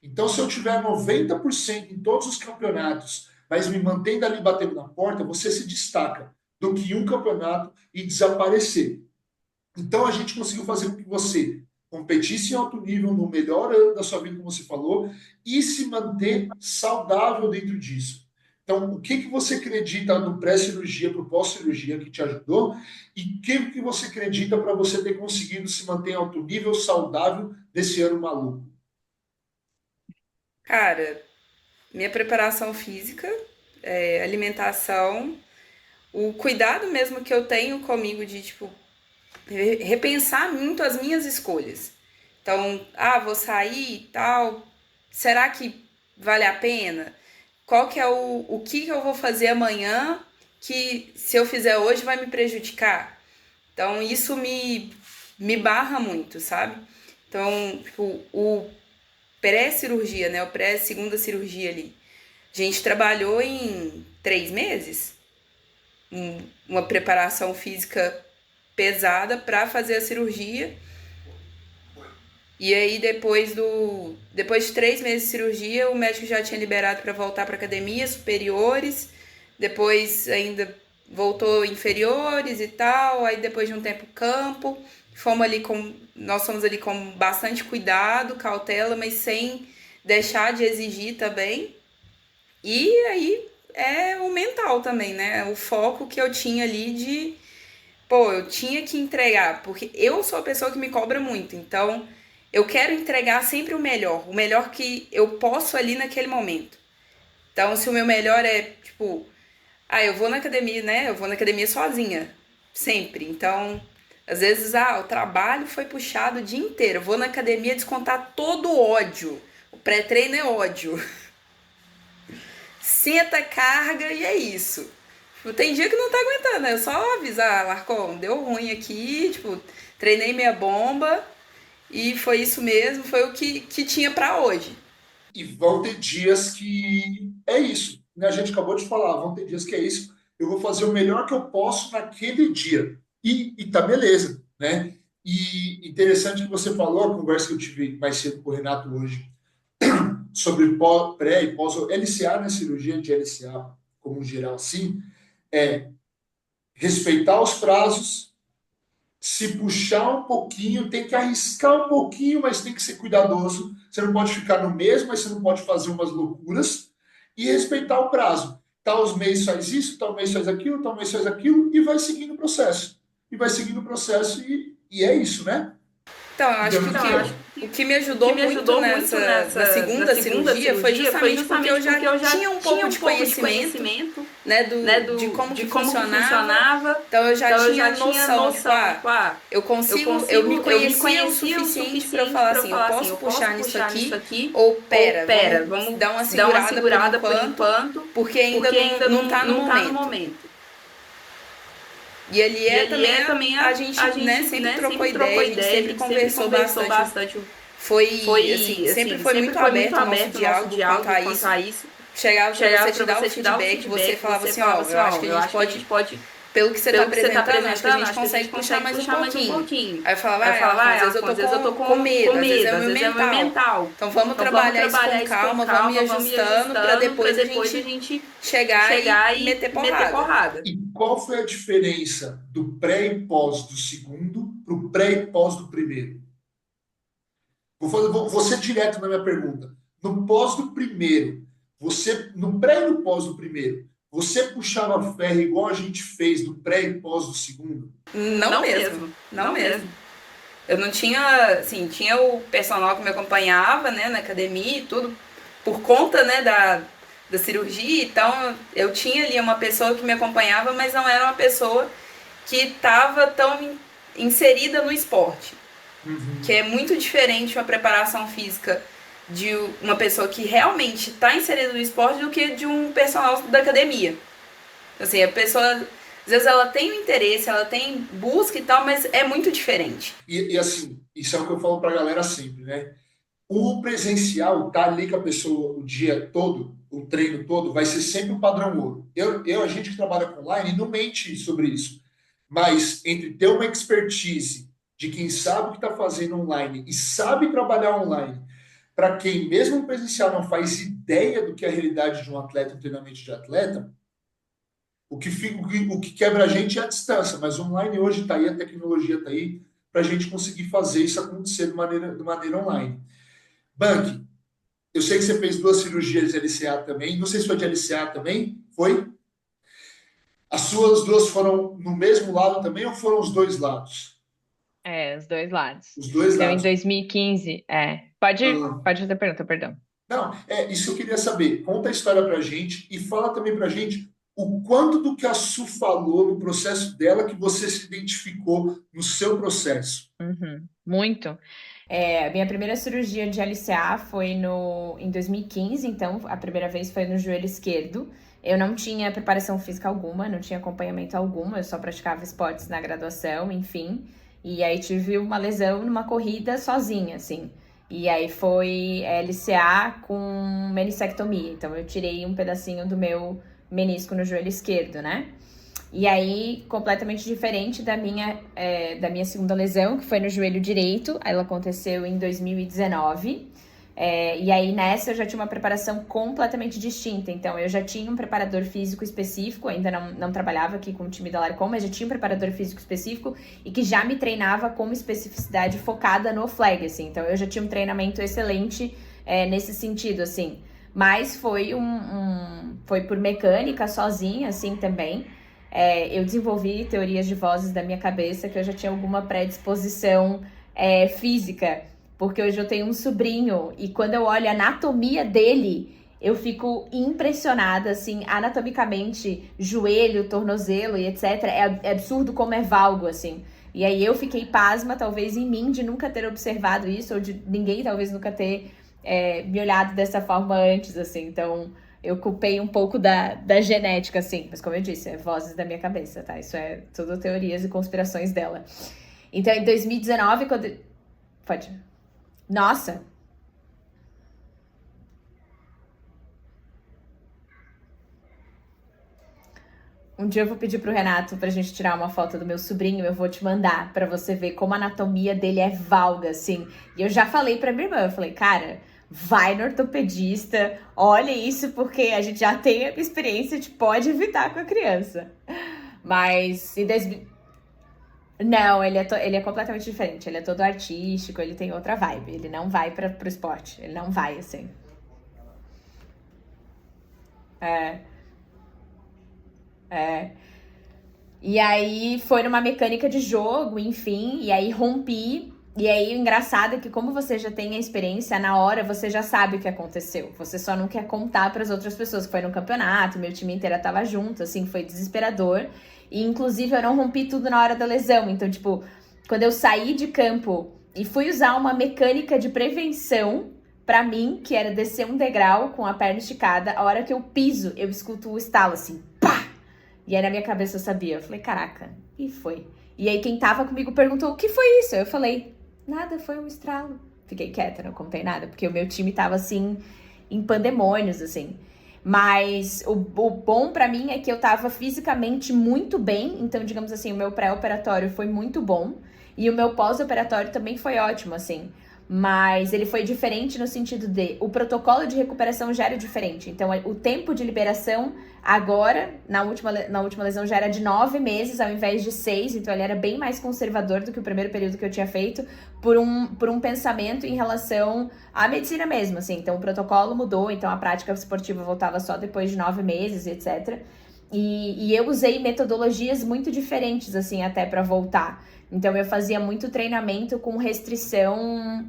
Então, se eu tiver 90% em todos os campeonatos, mas me mantendo ali batendo na porta, você se destaca do que um campeonato e desaparecer. Então, a gente conseguiu fazer com que você competisse em alto nível, no melhor ano da sua vida, como você falou, e se manter saudável dentro disso. Então, o que você acredita no pré-cirurgia para o pós-cirurgia que te ajudou e o que você acredita para você ter conseguido se manter em alto nível saudável nesse ano maluco? Cara, minha preparação física, alimentação, o cuidado mesmo que eu tenho comigo de, tipo, repensar muito as minhas escolhas. Então, vou sair e tal, será que vale a pena? Qual que é o que eu vou fazer amanhã que se eu fizer hoje vai me prejudicar? Então, isso me barra muito, sabe? Então, tipo, o pré-cirurgia, né? O pré-segunda cirurgia ali. A gente trabalhou em 3 meses, uma preparação física pesada para fazer a cirurgia. E aí, depois de 3 meses de cirurgia, o médico já tinha liberado para voltar para academia, superiores. Depois ainda voltou inferiores e tal. Aí depois de um tempo campo. Nós fomos ali com bastante cuidado, cautela, mas sem deixar de exigir também. E aí é o mental também, né? O foco que eu tinha ali eu tinha que entregar, porque eu sou a pessoa que me cobra muito, então eu quero entregar sempre o melhor que eu posso ali naquele momento. Então, se o meu melhor é, tipo, eu vou na academia, né? Eu vou na academia sozinha, sempre. Então, às vezes, o trabalho foi puxado o dia inteiro. Eu vou na academia descontar todo o ódio. O pré-treino é ódio. Senta, carga e é isso. Tem dia que não tá aguentando, né? Eu só avisar, Larcon, deu ruim aqui, tipo, treinei minha bomba e foi isso mesmo, foi o que tinha pra hoje. E vão ter dias que é isso, né? A gente acabou de falar, vão ter dias que é isso. Eu vou fazer o melhor que eu posso naquele dia. E tá beleza, né? E interessante que você falou, a conversa que eu tive mais cedo com o Renato hoje, sobre pré e pós LCA, né? Cirurgia de LCA, como geral, assim, é respeitar os prazos, se puxar um pouquinho, tem que arriscar um pouquinho, mas tem que ser cuidadoso. Você não pode ficar no mesmo, mas você não pode fazer umas loucuras e respeitar o prazo. Tal mês faz isso, tal mês faz aquilo, tal mês faz aquilo e vai seguindo o processo. E vai seguindo o processo e é isso, né? Então, eu acho que o que me ajudou muito na segunda cirurgia foi justamente porque eu já tinha um pouco de conhecimento, né, de como que funcionava. Então, eu já tinha noção, eu me conhecia o suficiente para eu falar assim, eu posso puxar nisso aqui, ou pera, vamos dar uma segurada por enquanto, porque ainda não tá no momento. E ali também a gente né, sempre trocou ideia, a gente sempre conversou bastante. Sempre foi muito aberto o nosso diálogo quanto a isso. Chegava pra você te dar o feedback, você falava assim, eu acho que a gente pode, pelo que você tá apresentando, acho que a gente consegue puxar mais um pouquinho. Aí eu falava, às vezes eu tô com medo, às vezes é o meu mental. Então vamos trabalhar isso com calma, vamos ir ajustando pra depois a gente chegar e meter porrada. E qual foi a diferença do pré e pós do segundo para o pré e pós do primeiro? Vou ser direto na minha pergunta. No pós do primeiro, no pré e no pós do primeiro, você puxava ferro igual a gente fez do pré e pós do segundo? Não mesmo. Eu não tinha, assim, tinha o personal que me acompanhava, né, na academia e tudo, por conta, né, da cirurgia, então eu tinha ali uma pessoa que me acompanhava, mas não era uma pessoa que estava tão inserida no esporte. Que é muito diferente uma preparação física de uma pessoa que realmente está inserida no esporte do que de um personal da academia. Assim, a pessoa, às vezes ela tem o interesse, ela tem busca e tal, mas é muito diferente. E assim, isso é o que eu falo pra galera sempre, né? O presencial, tá ali com a pessoa o dia todo, o treino todo, vai ser sempre o padrão ouro. A gente que trabalha com online, não mente sobre isso. Mas entre ter uma expertise de quem sabe o que está fazendo online e sabe trabalhar online, para quem mesmo no presencial não faz ideia do que é a realidade de um atleta, um treinamento de atleta, o que quebra a gente é a distância, mas online hoje está aí, a tecnologia está aí, para a gente conseguir fazer isso acontecer de maneira online. Bank, Eu sei que você fez 2 cirurgias de LCA também. Não sei se foi de LCA também. Foi? As suas 2 foram no mesmo lado também ou foram os 2 lados? Os dois lados. Os 2 Então, em lados. 2015, pode Ah, fazer pergunta, perdão. não, isso que eu queria saber. Conta a história pra gente e fala também pra gente o quanto do que a Su falou no processo dela que você se identificou no seu processo. Uhum, muito. A minha primeira cirurgia de LCA foi em 2015, então a primeira vez foi no joelho esquerdo. Eu não tinha preparação física alguma, não tinha acompanhamento algum, eu só praticava esportes na graduação, enfim. E aí tive uma lesão numa corrida sozinha, assim. E aí foi LCA com meniscectomia. Então eu tirei um pedacinho do meu menisco no joelho esquerdo, né? E aí, completamente diferente da minha segunda lesão, que foi no joelho direito. Ela aconteceu em 2019. E aí, nessa, eu já tinha uma preparação completamente distinta. Então, eu já tinha um preparador físico específico, ainda não trabalhava aqui com o time da Larcom, mas já tinha um preparador físico específico e que já me treinava com uma especificidade focada no flag, assim. Então, eu já tinha um treinamento excelente nesse sentido, assim. Mas foi foi por mecânica sozinha, assim, também. Eu desenvolvi teorias de vozes da minha cabeça que eu já tinha alguma predisposição física, porque hoje eu tenho um sobrinho e quando eu olho a anatomia dele, eu fico impressionada, assim, anatomicamente, joelho, tornozelo e etc. É absurdo como é valgo, assim. E aí eu fiquei pasma, talvez em mim, de nunca ter observado isso, ou de ninguém talvez nunca ter me olhado dessa forma antes, assim. Então, eu culpei um pouco da genética, assim. Mas como eu disse, é vozes da minha cabeça, tá? Isso é tudo teorias e conspirações dela. Então, em 2019, quando... Pode. Nossa! Um dia eu vou pedir pro Renato pra gente tirar uma foto do meu sobrinho, eu vou te mandar pra você ver como a anatomia dele é valga, assim. E eu já falei pra minha irmã, eu falei, cara, vai no ortopedista, olha isso, porque a gente já tem a experiência, a gente pode evitar com a criança. Mas não, ele é completamente diferente, ele é todo artístico, ele tem outra vibe, ele não vai pro esporte, ele não vai, assim. É, é. E aí foi numa mecânica de jogo, enfim, e aí rompi. E aí o engraçado é que como você já tem a experiência, na hora você já sabe o que aconteceu. Você só não quer contar para as outras pessoas, que foi no campeonato, meu time inteiro tava junto, assim, foi desesperador. E inclusive eu não rompi tudo na hora da lesão. Então, tipo, quando eu saí de campo e fui usar uma mecânica de prevenção pra mim, que era descer um degrau com a perna esticada, a hora que eu piso, eu escuto o estalo assim, pá! E aí na minha cabeça eu sabia, eu falei, caraca, e foi. E aí quem tava comigo perguntou, o que foi isso? Eu falei, nada, foi um estralo. Fiquei quieta, não contei nada, porque o meu time tava assim, em pandemônios, assim. Mas o bom pra mim é que eu tava fisicamente muito bem, então digamos assim, o meu pré-operatório foi muito bom. E o meu pós-operatório também foi ótimo, assim. Mas ele foi diferente no sentido de o protocolo de recuperação já era diferente. Então, o tempo de liberação agora, na última lesão, já era de 9 meses ao invés de 6. Então, ele era bem mais conservador do que o primeiro período que eu tinha feito por um pensamento em relação à medicina mesmo, assim. Então, o protocolo mudou, então a prática esportiva voltava só depois de 9 meses, etc. E eu usei metodologias muito diferentes, assim, até para voltar. Então, eu fazia muito treinamento com restrição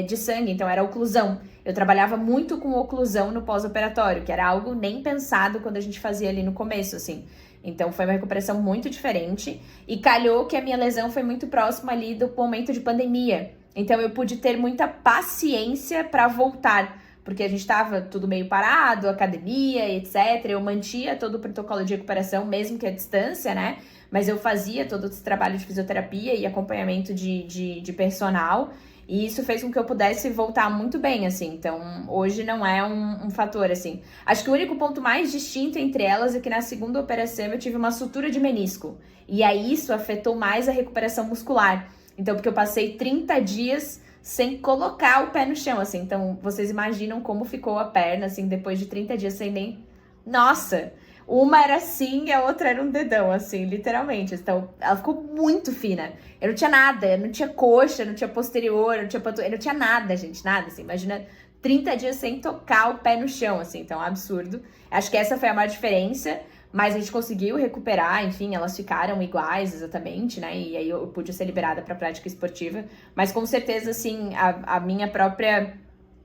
de sangue, então era oclusão. Eu trabalhava muito com oclusão no pós-operatório, que era algo nem pensado quando a gente fazia ali no começo, assim. Então, foi uma recuperação muito diferente. E calhou que a minha lesão foi muito próxima ali do momento de pandemia. Então, eu pude ter muita paciência para voltar, porque a gente estava tudo meio parado, academia, etc. Eu mantia todo o protocolo de recuperação, mesmo que à distância, né? Mas eu fazia todo esse trabalho de fisioterapia e acompanhamento de personal. E isso fez com que eu pudesse voltar muito bem, assim. Então, hoje não é um fator, assim. Acho que o único ponto mais distinto entre elas é que na segunda operação eu tive uma sutura de menisco. E aí isso afetou mais a recuperação muscular. Então, porque eu passei 30 dias sem colocar o pé no chão, assim. Então, vocês imaginam como ficou a perna, assim, depois de 30 dias sem nem... Nossa! Uma era assim e a outra era um dedão, assim, literalmente. Então, ela ficou muito fina. Eu não tinha nada, eu não tinha coxa, não tinha posterior, não tinha panturrilha, não tinha nada, gente, nada, assim. Imagina 30 dias sem tocar o pé no chão, assim, então é um absurdo. Acho que essa foi a maior diferença, mas a gente conseguiu recuperar, enfim, elas ficaram iguais exatamente, né? E aí eu pude ser liberada para prática esportiva, mas com certeza, assim, a minha própria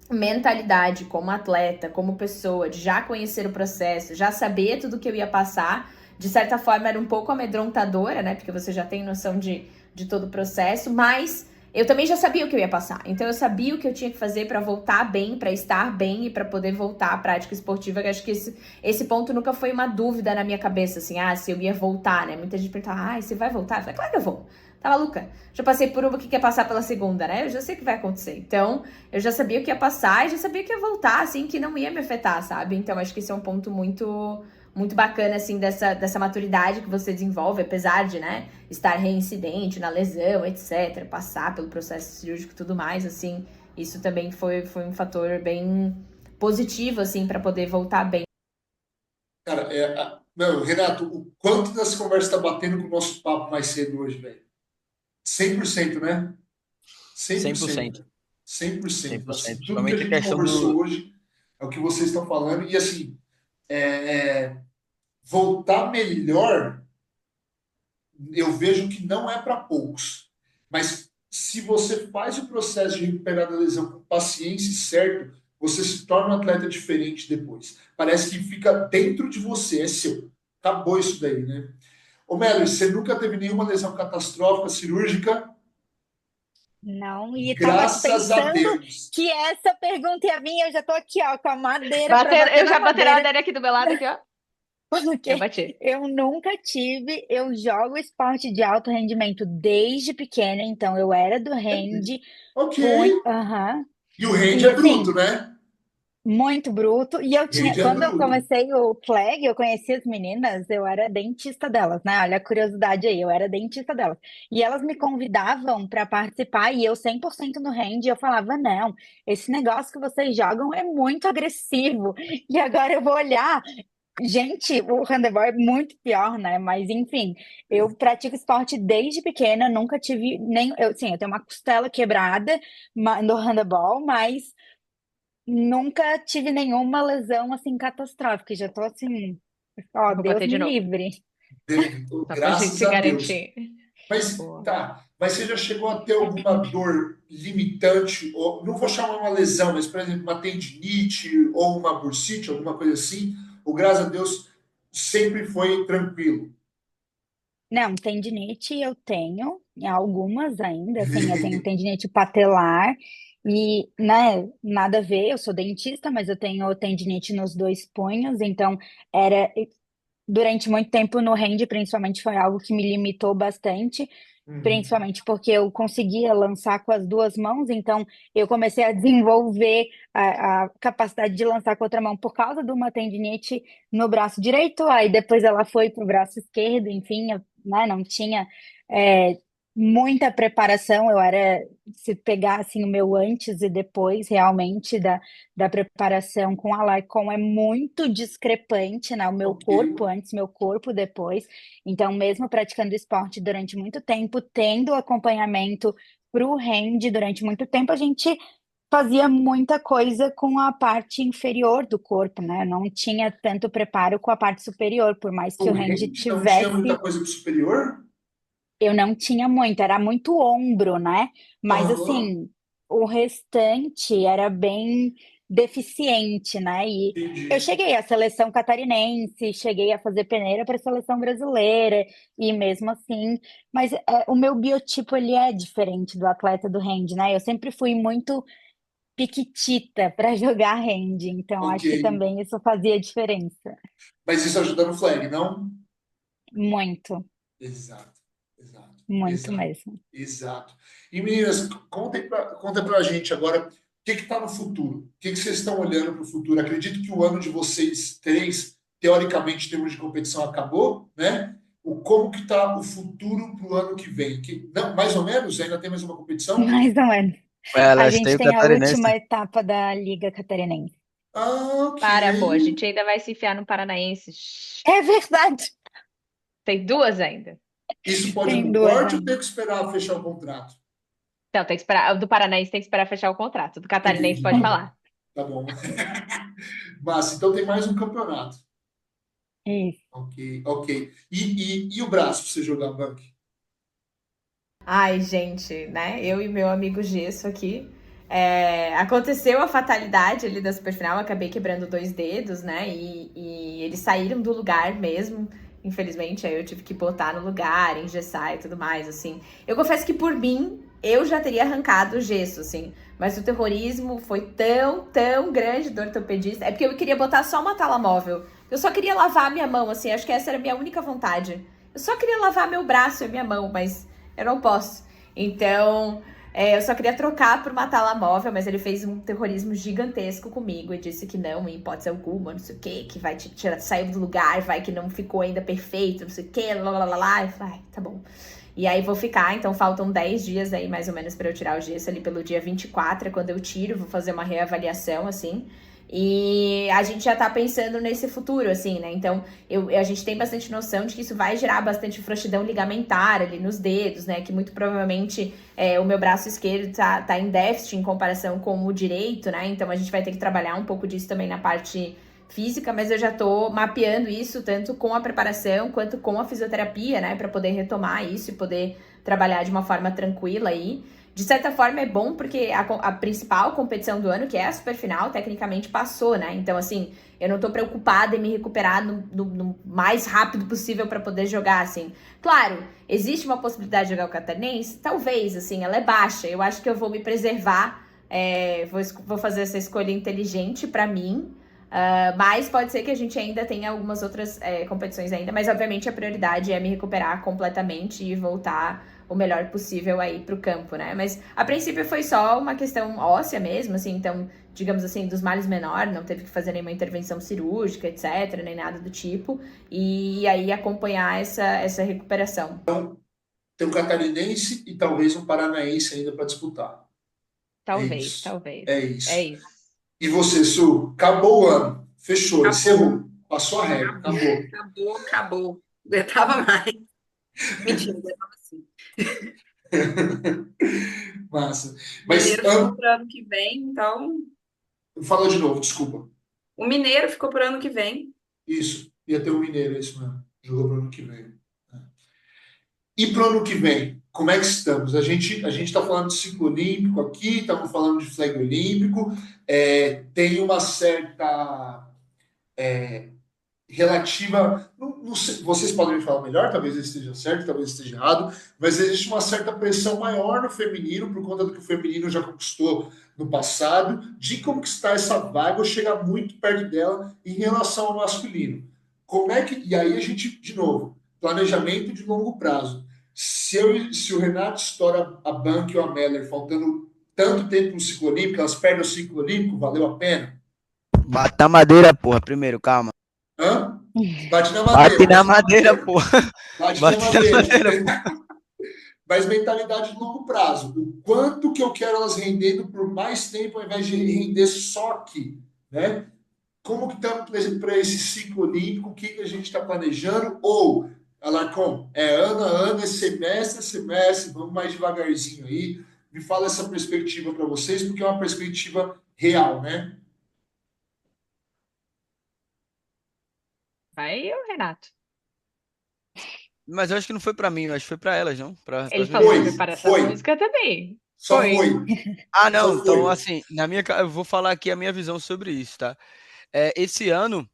mentalidade como atleta, como pessoa, de já conhecer o processo, já saber tudo que eu ia passar, de certa forma era um pouco amedrontadora, né? Porque você já tem noção de todo o processo, mas eu também já sabia o que eu ia passar. Então eu sabia o que eu tinha que fazer para voltar bem, para estar bem e para poder voltar à prática esportiva. Que acho que esse ponto nunca foi uma dúvida na minha cabeça, assim, se eu ia voltar, né? Muita gente perguntava, você vai voltar? Eu falei, claro que eu vou. Tá maluca? Já passei por uma que quer passar pela segunda, né? Eu já sei o que vai acontecer. Então, eu já sabia o que ia passar e já sabia que ia voltar, assim, que não ia me afetar, sabe? Então, acho que esse é um ponto muito bacana, assim, dessa maturidade que você desenvolve, apesar de, né, estar reincidente na lesão, etc., passar pelo processo cirúrgico e tudo mais, assim, isso também foi um fator bem positivo, assim, para poder voltar bem. Cara, não, Renato, o quanto dessa conversa tá batendo com o nosso papo mais cedo hoje, velho? 100%, né? Cem por 100%. cento, 100%. 100%. Assim, tudo que a Principalmente a gente questão conversou do. hoje é o que vocês estão falando. E assim, é, voltar melhor, eu vejo que não é para poucos. Mas se você faz o processo de recuperar da lesão com paciência e certo, você se torna um atleta diferente depois. Parece que fica dentro de você, é seu. Acabou isso daí, né? Ô, Melly, você nunca teve nenhuma lesão catastrófica cirúrgica? Não, e tava aqui Graças a pensando Deus. que essa pergunta ia vir, eu já tô aqui, ó, com a madeira para bater Eu na já botei na madeira, madeira aqui do meu lado, aqui, ó. Eu porque bati. eu nunca tive, eu jogo esporte de alto rendimento desde pequena, então eu era do hand, Ok. fui, aham, E o rende e é bruto, assim, né? muito bruto. E eu tinha, Rende é quando eu bruto. comecei o flag, eu conheci as meninas, eu era dentista delas, né? Olha a curiosidade aí, eu era dentista delas. E elas me convidavam para participar e eu 100% no hand, e eu falava: "Não, esse negócio que vocês jogam é muito agressivo". E agora eu vou olhar, gente, o handebol é muito pior, né? Mas enfim, eu pratico esporte desde pequena, nunca tive nem, eu, sim, eu tenho uma costela quebrada no handebol, mas nunca tive nenhuma lesão assim catastrófica. Já tô assim, ó, Eu vou Deus bater de me novo, livre. só pra gente Graças se a Deus. garantir. Mas Boa. tá. Mas você já chegou a ter alguma dor limitante? Ou, não vou chamar uma lesão, mas, por exemplo, uma tendinite ou uma bursite, alguma coisa assim? Ou, graças a Deus, sempre foi tranquilo? Não, tendinite eu tenho, algumas ainda, assim, eu tenho tendinite patelar e, né, nada a ver, eu sou dentista, mas eu tenho tendinite nos dois punhos, então era durante muito tempo no hand, principalmente, foi algo que me limitou bastante, Uhum. principalmente porque eu conseguia lançar com as duas mãos, então eu comecei a desenvolver a capacidade de lançar com a outra mão por causa de uma tendinite no braço direito, aí depois ela foi para o braço esquerdo, enfim, eu, né, não tinha é, muita preparação, eu era, se pegar assim o meu antes e depois, realmente, da preparação com a Lycon é muito discrepante, né? O meu Ok. corpo antes, meu corpo depois. Então, mesmo praticando esporte durante muito tempo, tendo acompanhamento para o hand durante muito tempo, a gente fazia muita coisa com a parte inferior do corpo, né? Não tinha tanto preparo com a parte superior, por mais que O o hand rende não tinha muita tivesse, coisa do superior? eu não tinha muito, era muito ombro, né? Mas Aham. assim, o restante era bem deficiente, né? E eu Entendi. cheguei à seleção catarinense, cheguei a fazer peneira para a seleção brasileira, e mesmo assim, mas o meu biotipo ele é diferente do atleta do hand, né? Eu sempre fui muito piquitita para jogar hand, então Ok. acho que também isso fazia diferença. Mas isso ajuda no flag, não? Muito, Exato. Exato. muito Exato. mesmo. Exato. E meninas, conta pra gente agora o que está no futuro? O que vocês estão olhando para o futuro? Acredito que o ano de vocês três, teoricamente, em termos de competição, acabou, né? Como que está o futuro para o ano que vem? Não, mais ou menos? Ainda tem mais uma competição? Mais ou menos. A Elas têm gente o tem a catarinense. última etapa da Liga Catarinense. Ah, ok. Para, amor, a gente ainda vai se enfiar no Paranaense. É verdade. Tem duas ainda. Isso pode ir Tem pro duas corte ou ainda. tem que esperar fechar o contrato? Então, tem que esperar. O do Paranaense tem que esperar fechar o contrato. Do Catarinense pode Entendi. falar. Tá bom. Mas então tem mais um campeonato. Isso. Ok, ok. E o braço pra você jogar banco? Ai, gente, né? Eu e meu amigo Gesso aqui. Aconteceu a fatalidade ali da Superfinal, eu acabei quebrando 2 dedos, né? E eles saíram do lugar mesmo. Infelizmente, aí eu tive que botar no lugar, engessar e tudo mais, assim. Eu confesso que por mim, eu já teria arrancado o gesso, assim. Mas o terrorismo foi tão grande do ortopedista. É porque eu queria botar só uma tala móvel. Eu só queria lavar a minha mão, assim. Acho que essa era a minha única vontade. Eu só queria lavar meu braço e a minha mão, mas eu não posso. Então, eu só queria trocar por uma tala móvel, mas ele fez um terrorismo gigantesco comigo e disse que não, em hipótese alguma, não sei o que vai te tirar, saiu do lugar, vai que não ficou ainda perfeito, não sei o que, lá. Eu falei, ai, tá bom. E aí vou ficar, então faltam 10 dias aí, mais ou menos, pra eu tirar o gesso ali pelo dia 24, é quando eu tiro, vou fazer uma reavaliação, assim. E a gente já tá pensando nesse futuro, assim, né? Então, a gente tem bastante noção de que isso vai gerar bastante frouxidão ligamentar ali nos dedos, né? Que muito provavelmente o meu braço esquerdo tá em déficit em comparação com o direito, né? Então, a gente vai ter que trabalhar um pouco disso também na parte física, mas eu já tô mapeando isso tanto com a preparação quanto com a fisioterapia, né? Pra poder retomar isso e poder trabalhar de uma forma tranquila aí. De certa forma é bom porque a principal competição do ano, que é a Superfinal, tecnicamente passou, né? Então, assim, eu não tô preocupada em me recuperar no mais rápido possível para poder jogar, assim. Claro, existe uma possibilidade de jogar o Catarinense? Talvez, assim, ela é baixa. Eu acho que eu vou me preservar, vou fazer essa escolha inteligente para mim. Mas pode ser que a gente ainda tenha algumas outras competições ainda, mas obviamente a prioridade é me recuperar completamente e voltar o melhor possível aí pro campo, né? Mas a princípio foi só uma questão óssea mesmo, assim, então, digamos assim, dos males menores, não teve que fazer nenhuma intervenção cirúrgica, etc, nem nada do tipo, e aí acompanhar essa recuperação. Tem um catarinense e talvez um paranaense ainda para disputar. É Talvez, isso. talvez. É É isso. isso. E você, Su, acabou o ano. Fechou, Acabou, encerrou. Passou a régua, acabou. acabou. Aguentava mais. Mentira, aguentava sim. Massa. O Mas Mineiro ficou para ano que vem, então. fala de novo, desculpa. O Mineiro ficou para ano que vem. Isso, ia ter o Mineiro, é isso mesmo. Jogou para o ano que vem. E para o ano que vem, como é que estamos? A gente está falando de ciclo olímpico aqui, estamos falando de flag olímpico, tem uma certa relativa. Não sei, vocês podem me falar melhor, talvez eu esteja certo, talvez eu esteja errado, mas existe uma certa pressão maior no feminino, por conta do que o feminino já conquistou no passado, de conquistar essa vaga ou chegar muito perto dela em relação ao masculino. Como é que. E aí a gente, de novo, planejamento de longo prazo. Se o Renato estoura a Bank ou a Meller faltando tanto tempo no ciclo olímpico, elas perdem o ciclo olímpico, valeu a pena? Bata a madeira, porra, primeiro, calma. Hã? Bate na Bate madeira, na bate na madeira, madeira. porra. Bate na Bate na madeira. madeira, porra. Mas mentalidade de longo prazo. O quanto que eu quero elas rendendo por mais tempo ao invés de render só aqui, né? Como que estamos para esse ciclo olímpico? O que, que a gente está planejando? Ou, Alarcon, ano a ano, é semestre a semestre, vamos mais devagarzinho aí. Me fala essa perspectiva para vocês, porque é uma perspectiva real, né? Vai eu, Renato. Mas eu acho que não foi pra mim, eu acho que foi pra elas, não? Para Ele as falou meninas. da Foi, preparação foi. física também. Só Foi. foi. Ah, Só não, então, foi. assim, eu vou falar aqui a minha visão sobre isso, tá? Esse ano,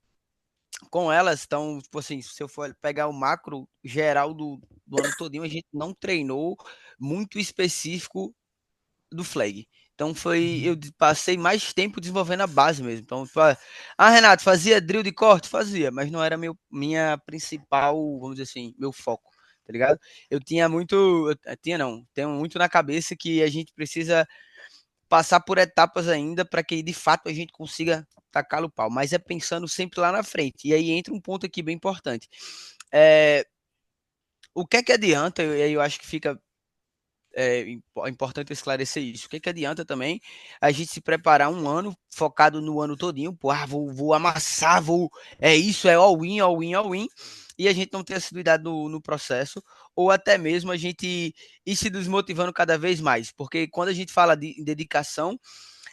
com elas, então, tipo assim, se eu for pegar o macro geral do ano todinho, a gente não treinou muito específico do flag. Então eu passei mais tempo desenvolvendo a base mesmo. Então, Renato, fazia drill de corte? Fazia, mas não era minha principal, vamos dizer assim, meu foco, tá ligado? Eu tinha muito, tenho muito na cabeça que a gente precisa passar por etapas ainda para que de fato a gente consiga tacar o pau, mas é pensando sempre lá na frente. E aí entra um ponto aqui bem importante. O que é que adianta, e aí eu acho que fica importante esclarecer isso. O que adianta também a gente se preparar um ano focado no ano todinho, pô, vou amassar, é isso, é all-in, all-in, all-in, e a gente não ter assiduidade no processo, ou até mesmo a gente ir se desmotivando cada vez mais, porque quando a gente fala de dedicação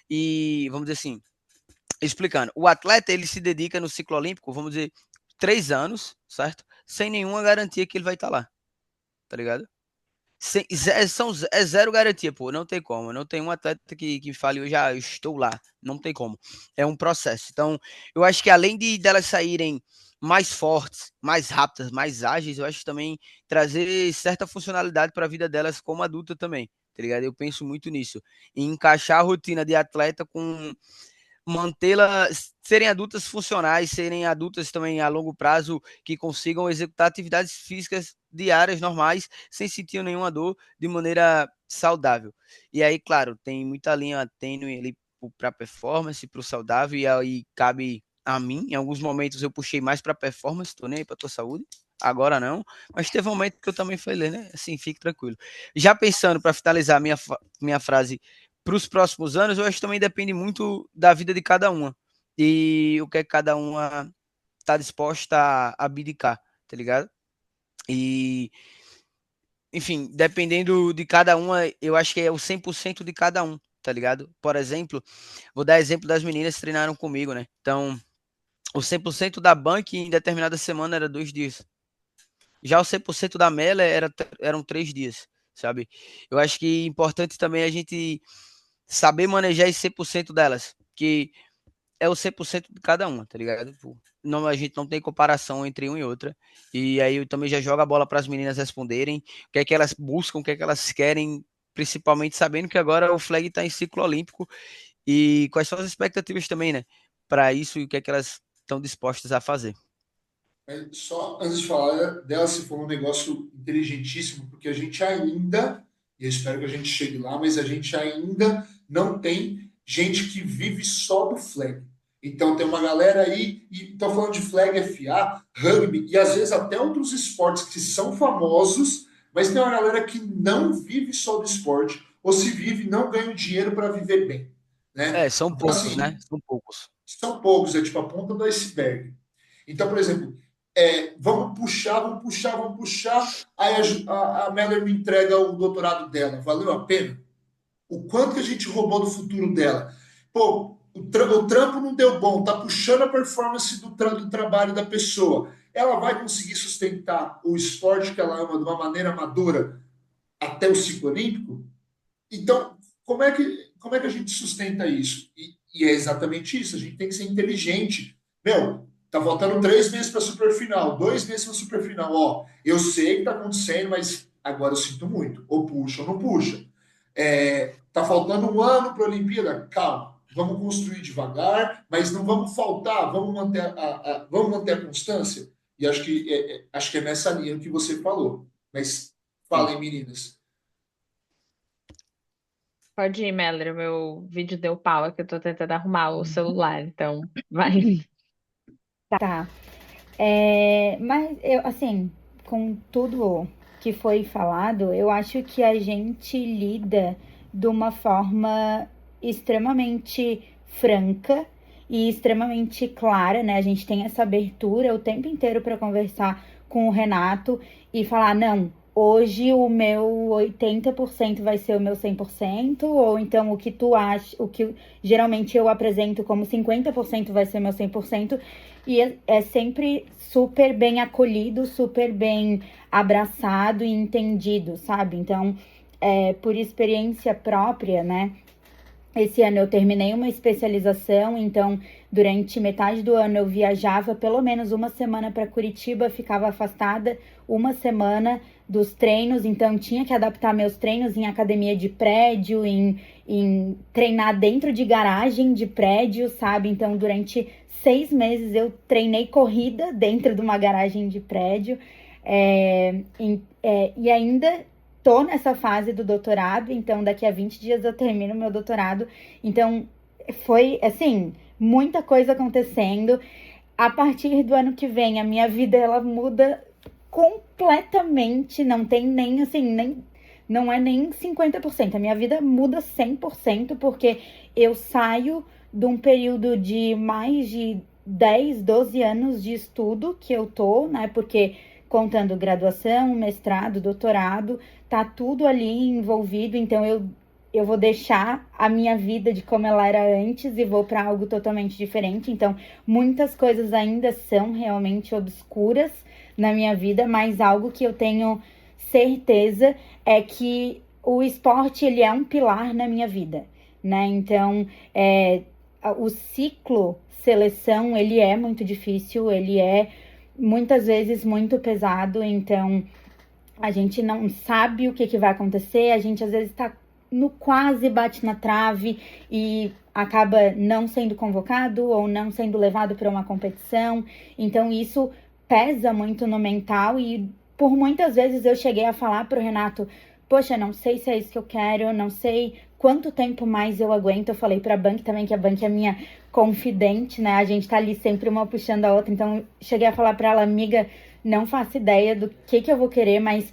e, vamos dizer assim, explicando, o atleta ele se dedica no ciclo olímpico, vamos dizer, 3 anos, certo? Sem nenhuma garantia que ele vai estar lá, tá ligado? É zero garantia, pô, não tem como. Não tem um atleta que fale, eu estou lá. Não tem como. É um processo. Então, eu acho que além de delas saírem mais fortes, mais rápidas, mais ágeis, eu acho que também trazer certa funcionalidade para a vida delas como adulta também, tá ligado? Eu penso muito nisso. Em encaixar a rotina de atleta com mantê-las, serem adultas funcionais, serem adultas também a longo prazo, que consigam executar atividades físicas diárias normais, sem sentir nenhuma dor, de maneira saudável. E aí, claro, tem muita linha tênue ali para performance, para o saudável, e aí cabe a mim. Em alguns momentos eu puxei mais para performance, tô nem aí para tua saúde. Agora não, mas teve um momento que eu também falei, né? Assim, fique tranquilo. Já pensando para finalizar minha frase para os próximos anos, eu acho que também depende muito da vida de cada uma e o que é que cada uma está disposta a abdicar, tá ligado? E, enfim, dependendo de cada uma, eu acho que é o 100% de cada um, tá ligado? Por exemplo, vou dar exemplo das meninas que treinaram comigo, né? Então, o 100% da Bank em determinada semana era 2 dias. Já o 100% da Mela eram 3 dias, sabe? Eu acho que é importante também a gente saber manejar esse 100% delas, que é o 100% de cada uma, tá ligado? Não, a gente não tem comparação entre uma e outra. E aí eu também já jogo a bola para as meninas responderem o que é que elas buscam, o que é que elas querem, principalmente sabendo que agora o flag está em ciclo olímpico e quais são as expectativas também, né? Para isso e o que é que elas estão dispostas a fazer. Só antes de falar dela, se for um negócio inteligentíssimo, porque a gente ainda, e eu espero que a gente chegue lá, mas a gente ainda não tem gente que vive só do flag. Então tem uma galera aí, e estou falando de flag FA, rugby, e às vezes até outros esportes que são famosos, mas tem uma galera que não vive só do esporte, ou se vive não ganha o dinheiro para viver bem. Né? São Então, poucos, assim, né? São poucos. são poucos, é tipo a ponta do iceberg. Então, por exemplo, vamos puxar, vamos puxar, vamos puxar. Aí a Meller me entrega o doutorado dela. Valeu a pena? O quanto que a gente roubou do futuro dela? Pô, o trampo não deu bom, tá puxando a performance do trabalho da pessoa. Ela vai conseguir sustentar o esporte que ela ama de uma maneira madura até o ciclo olímpico? Então, como é que a gente sustenta isso? E é exatamente isso, a gente tem que ser inteligente. Meu, tá faltando 3 meses para super final, 2 meses para super final. Ó, eu sei que tá acontecendo, mas agora eu sinto muito. Ou puxa ou não puxa. Tá faltando um ano para a Olimpíada? Calma, vamos construir devagar, mas não vamos faltar, vamos manter a constância. E acho que é nessa linha que você falou. Mas Sim. falem, meninas. Pode ir, Melly, o meu vídeo deu pau, é que eu tô tentando arrumar o celular, então vai. Tá. Mas eu, assim, com tudo que foi falado, eu acho que a gente lida de uma forma extremamente franca e extremamente clara, né? A gente tem essa abertura o tempo inteiro para conversar com o Renato e falar, não, hoje o meu 80% vai ser o meu 100%, ou então o que tu acha, o que geralmente eu apresento como 50% vai ser meu 100%. E é sempre super bem acolhido, super bem abraçado e entendido, sabe? Então, por experiência própria, né? Esse ano eu terminei uma especialização, então durante metade do ano eu viajava pelo menos uma semana para Curitiba, ficava afastada uma semana dos treinos, então tinha que adaptar meus treinos em academia de prédio, em treinar dentro de garagem de prédio, sabe? Então durante 6 meses eu treinei corrida dentro de uma garagem de prédio, e ainda tô nessa fase do doutorado, então daqui a 20 dias eu termino meu doutorado. Então foi assim, muita coisa acontecendo. A partir do ano que vem, a minha vida ela muda completamente, não tem nem assim, não é nem 50%. A minha vida muda 100% porque eu saio de um período de mais de 10, 12 anos de estudo que eu tô, né? Porque contando graduação, mestrado, doutorado, tá tudo ali envolvido. Então eu eu vou deixar a minha vida de como ela era antes e vou para algo totalmente diferente. Então, muitas coisas ainda são realmente obscuras na minha vida, mas algo que eu tenho certeza é que o esporte ele é um pilar na minha vida, né? Então, o ciclo seleção ele é muito difícil, ele é muitas vezes muito pesado, então a gente não sabe o que, que vai acontecer, a gente às vezes está no quase bate na trave e acaba não sendo convocado ou não sendo levado para uma competição. Então isso pesa muito no mental e por muitas vezes eu cheguei a falar pro Renato, poxa, não sei se é isso que eu quero, não sei quanto tempo mais eu aguento. Eu falei pra Bank também, que a Bank é minha confidente, né? A gente tá ali sempre uma puxando a outra. Então, cheguei a falar pra ela, amiga, não faço ideia do que eu vou querer, mas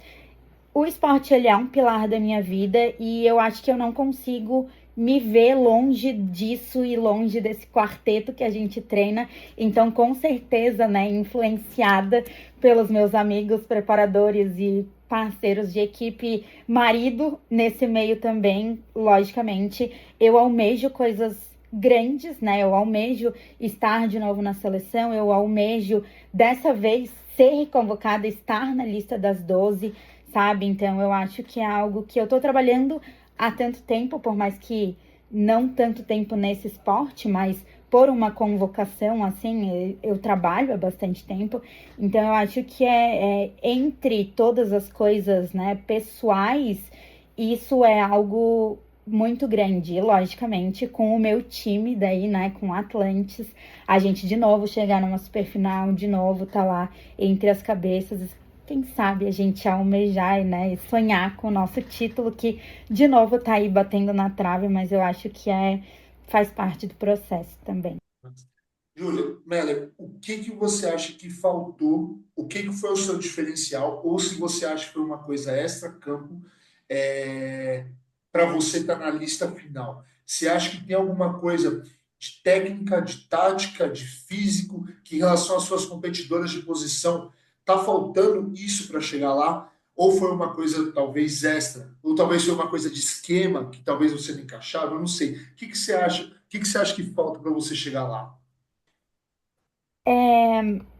o esporte ele é um pilar da minha vida e eu acho que eu não consigo me ver longe disso e longe desse quarteto que a gente treina. Então, com certeza, né, influenciada pelos meus amigos preparadores e parceiros de equipe, marido nesse meio também, logicamente, eu almejo coisas grandes, né? Eu almejo estar de novo na seleção, eu almejo dessa vez ser convocada, estar na lista das 12, sabe? Então eu acho que é algo que eu tô trabalhando há tanto tempo, por mais que não tanto tempo nesse esporte, mas por uma convocação, assim, eu trabalho há bastante tempo. Então eu acho que entre todas as coisas, né, pessoais, isso é algo muito grande. E, logicamente, com o meu time daí, né, com o Atlantis, a gente de novo chegar numa super final, de novo tá lá entre as cabeças, quem sabe a gente almejar, né, e sonhar com o nosso título, que de novo tá aí batendo na trave, mas eu acho que faz parte do processo também. Júlia, Meller, o que que você acha que faltou? O que que foi o seu diferencial? Ou se você acha que foi uma coisa extra-campo para você estar na lista final? Você acha que tem alguma coisa de técnica, de tática, de físico, que em relação às suas competidoras de posição, tá faltando isso para chegar lá? Ou foi uma coisa talvez extra? Ou talvez foi uma coisa de esquema que talvez você não encaixava? Eu não sei. O que que você acha? O que que você acha que falta para você chegar lá?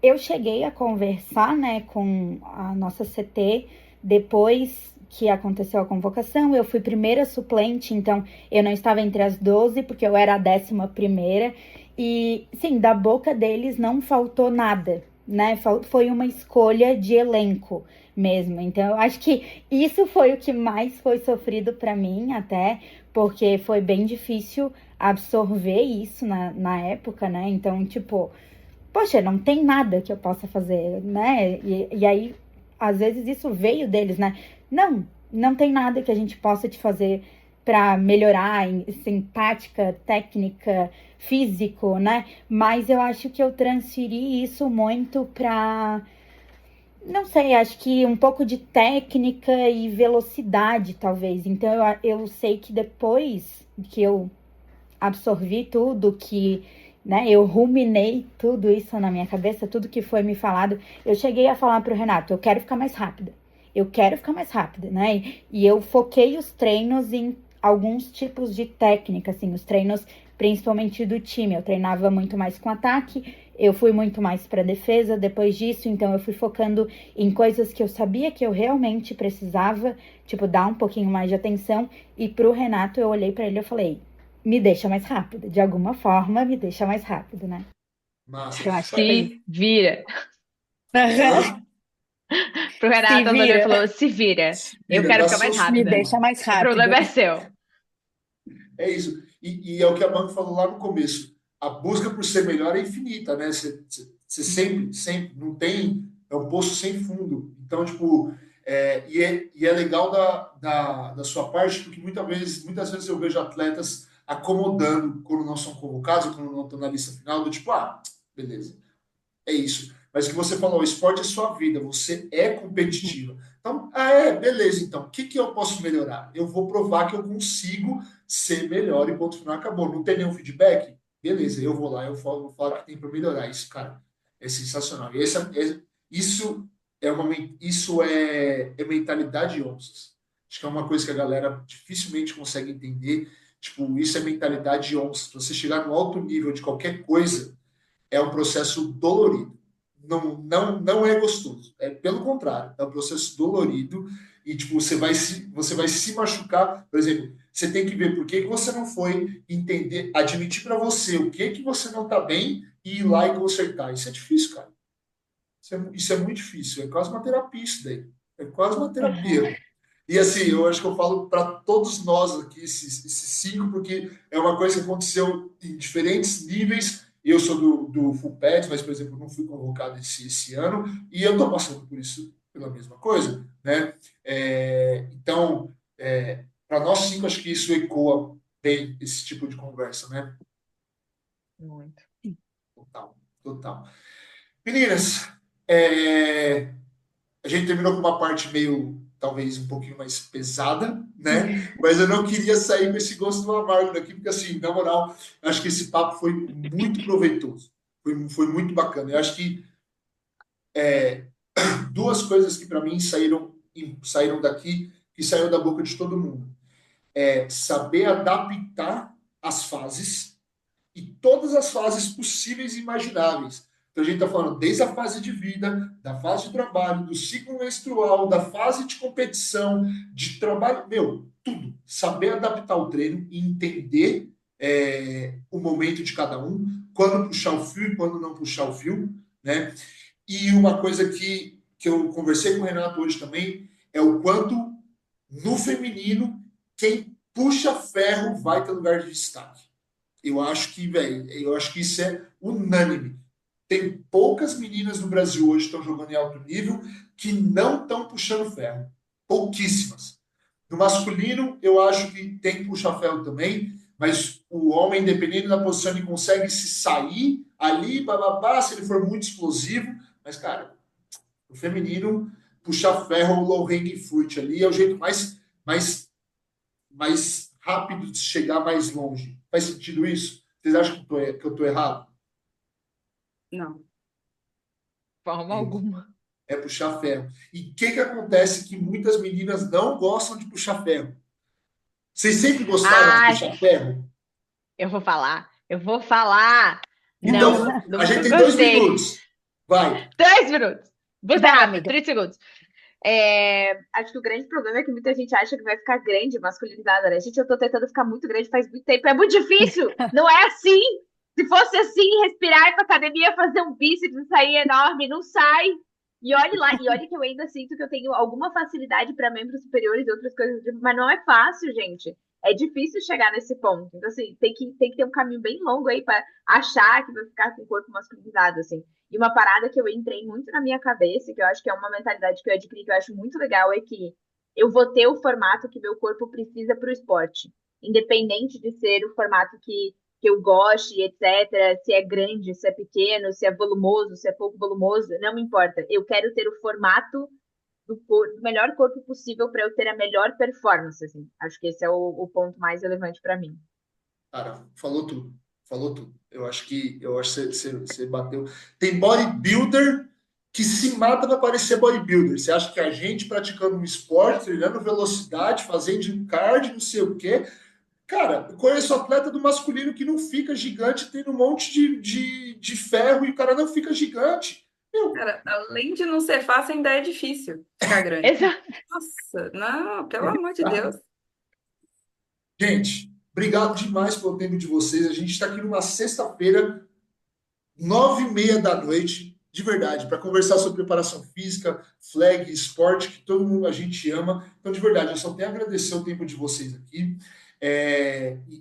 Eu cheguei a conversar, né, com a nossa CT depois que aconteceu a convocação. Eu fui primeira suplente, então eu não estava entre as 12, porque eu era a 11ª. E, sim, da boca deles não faltou nada, né? Foi uma escolha de elenco mesmo. Então, eu acho que isso foi o que mais foi sofrido para mim, até, porque foi bem difícil absorver isso na época, né? Então, tipo, poxa, não tem nada que eu possa fazer, né? E aí, às vezes, isso veio deles, né? Não tem nada que a gente possa te fazer para melhorar em tática, técnica, físico, né? Mas eu acho que eu transferi isso muito para, não sei, acho que um pouco de técnica e velocidade, talvez. Então, eu sei que depois que eu absorvi tudo que, né, eu ruminei tudo isso na minha cabeça, tudo que foi me falado, eu cheguei a falar pro Renato, eu quero ficar mais rápida. Eu quero ficar mais rápida, né? E eu foquei os treinos em alguns tipos de técnica, assim, os treinos principalmente do time. Eu treinava muito mais com ataque, eu fui muito mais para defesa depois disso, então eu fui focando em coisas que eu sabia que eu realmente precisava, tipo, dar um pouquinho mais de atenção. E pro Renato eu olhei para ele e eu falei, me deixa mais rápida. De alguma forma, me deixa mais rápido, né? Massa. Eu acho que foi. Se vira. Hã? Pro Se Renato, Antônio vira, falou: se vira. Se Eu vira, quero dá ficar mais seus me rápida. deixa pulos. mais O rápido. problema é seu. É isso. E é o que a Banco falou lá no começo. A busca por ser melhor é infinita, né? Você sempre, sempre, não tem, é um poço sem fundo. Então, tipo, e é legal da sua parte, porque muitas vezes eu vejo atletas acomodando quando não são convocados, ou quando não estão na lista final, do tipo, beleza, é isso. Mas o que você falou, o esporte é sua vida, você é competitiva. Então, beleza, então, o que que eu posso melhorar? Eu vou provar que eu consigo ser melhor e ponto final acabou. Não tem nenhum feedback? Beleza, eu vou lá, vou falar o que tem para melhorar. Isso, cara, é sensacional. Isso é mentalidade onças. Acho que é uma coisa que a galera dificilmente consegue entender. Tipo, isso é mentalidade de onça. Se você chegar no alto nível de qualquer coisa, é um processo dolorido. Não é gostoso. É pelo contrário, é um processo dolorido e tipo você vai se machucar. Por exemplo, você tem que ver por que você não foi entender, admitir para você o que você não está bem e ir lá e consertar. Isso é difícil, cara. Isso é muito difícil. É quase uma terapia isso daí. É quase uma terapia. E assim, eu acho que eu falo para todos nós aqui, esses cinco, porque é uma coisa que aconteceu em diferentes níveis. Eu sou do Full Pets, mas, por exemplo, não fui convocado esse ano, e eu estou passando por isso, pela mesma coisa, né? Então, para nós cinco, acho que isso ecoa bem esse tipo de conversa, né? Muito. Total, total. Meninas, é, a gente terminou com uma parte meio, talvez, um pouquinho mais pesada, né? Mas eu não queria sair com esse gosto amargo daqui, porque, assim, na moral, eu acho que esse papo foi muito proveitoso. Foi muito bacana. Eu acho que duas coisas que, para mim, saíram daqui, que saíram da boca de todo mundo. É saber adaptar as fases e todas as fases possíveis e imagináveis. Então, a gente está falando desde a fase de vida, da fase de trabalho, do ciclo menstrual, da fase de competição, de trabalho, meu, tudo. Saber adaptar o treino e entender o momento de cada um, quando puxar o fio e quando não puxar o fio, né? E uma coisa que eu conversei com o Renato hoje também é o quanto no feminino quem puxa ferro vai ter lugar de destaque. Eu acho que, velho, eu acho que isso é unânime. Tem poucas meninas no Brasil hoje que estão jogando em alto nível que não estão puxando ferro. Pouquíssimas. No masculino, eu acho que tem que puxar ferro também, mas o homem, independente da posição, ele consegue se sair ali, bababá, se ele for muito explosivo. Mas, cara, o feminino, puxar ferro, o low hanging fruit ali, é o jeito mais rápido de chegar mais longe. Faz sentido isso? Vocês acham que eu tô errado? Não. Forma alguma. É puxar ferro. E o que acontece que muitas meninas não gostam de puxar ferro? Vocês sempre gostaram de Ai, puxar ferro? eu vou falar. Eu vou falar. Não, Então, a gente nunca tem 2 minutos. gostei. Vai. 3 minutos. Vou ser Vai, rápido, amiga. 30 segundos. Acho que o grande problema é que muita gente acha que vai ficar grande, masculinizada, né? Gente, eu tô tentando ficar muito grande faz muito tempo. É muito difícil. Não é assim. Se fosse assim, respirar ir pra academia, fazer um bíceps, sair enorme, não sai. E olhe lá, e olha que eu ainda sinto que eu tenho alguma facilidade para membros superiores e outras coisas, mas não é fácil, gente. É difícil chegar nesse ponto. Então, assim, tem que ter um caminho bem longo aí para achar que vai ficar com o corpo masculinizado, assim. E uma parada que eu entrei muito na minha cabeça, que eu acho que é uma mentalidade que eu adquiri, que eu acho muito legal, é que eu vou ter o formato que meu corpo precisa para o esporte. Independente de ser o formato que eu goste, etc. Se é grande, se é pequeno, se é volumoso, se é pouco volumoso, não me importa. Eu quero ter o formato do melhor corpo possível para eu ter a melhor performance, assim. Acho que esse é o ponto mais relevante para mim. Cara, falou tudo. Falou tudo. Eu acho que você bateu. Tem bodybuilder que se mata para parecer bodybuilder. Você acha que a gente praticando um esporte, treinando velocidade, fazendo cardio, não sei o quê. Cara, eu conheço atleta do masculino que não fica gigante, tem um monte de ferro e o cara não fica gigante. Meu, Cara, além de não ser fácil, ainda é difícil ficar grande. Exato. Nossa, não, pelo amor de Deus. gente, obrigado demais pelo tempo de vocês. A gente está aqui numa sexta-feira, 9h30 da noite, de verdade, para conversar sobre preparação física, flag, esporte, que todo mundo a gente ama. Então, de verdade, eu só tenho a agradecer o tempo de vocês aqui.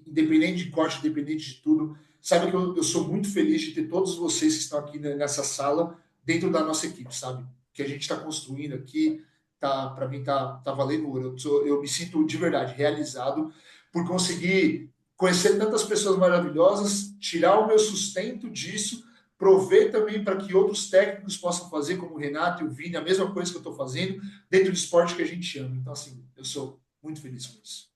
Independente de corte, independente de tudo, sabe que eu sou muito feliz de ter todos vocês que estão aqui nessa sala dentro da nossa equipe, sabe? Que a gente está construindo aqui, para mim tá valendo ouro. Eu me sinto de verdade realizado por conseguir conhecer tantas pessoas maravilhosas, tirar o meu sustento disso, prover também para que outros técnicos possam fazer, como o Renato e o Vini, a mesma coisa que eu estou fazendo dentro do esporte que a gente ama. Então, assim, eu sou muito feliz com isso.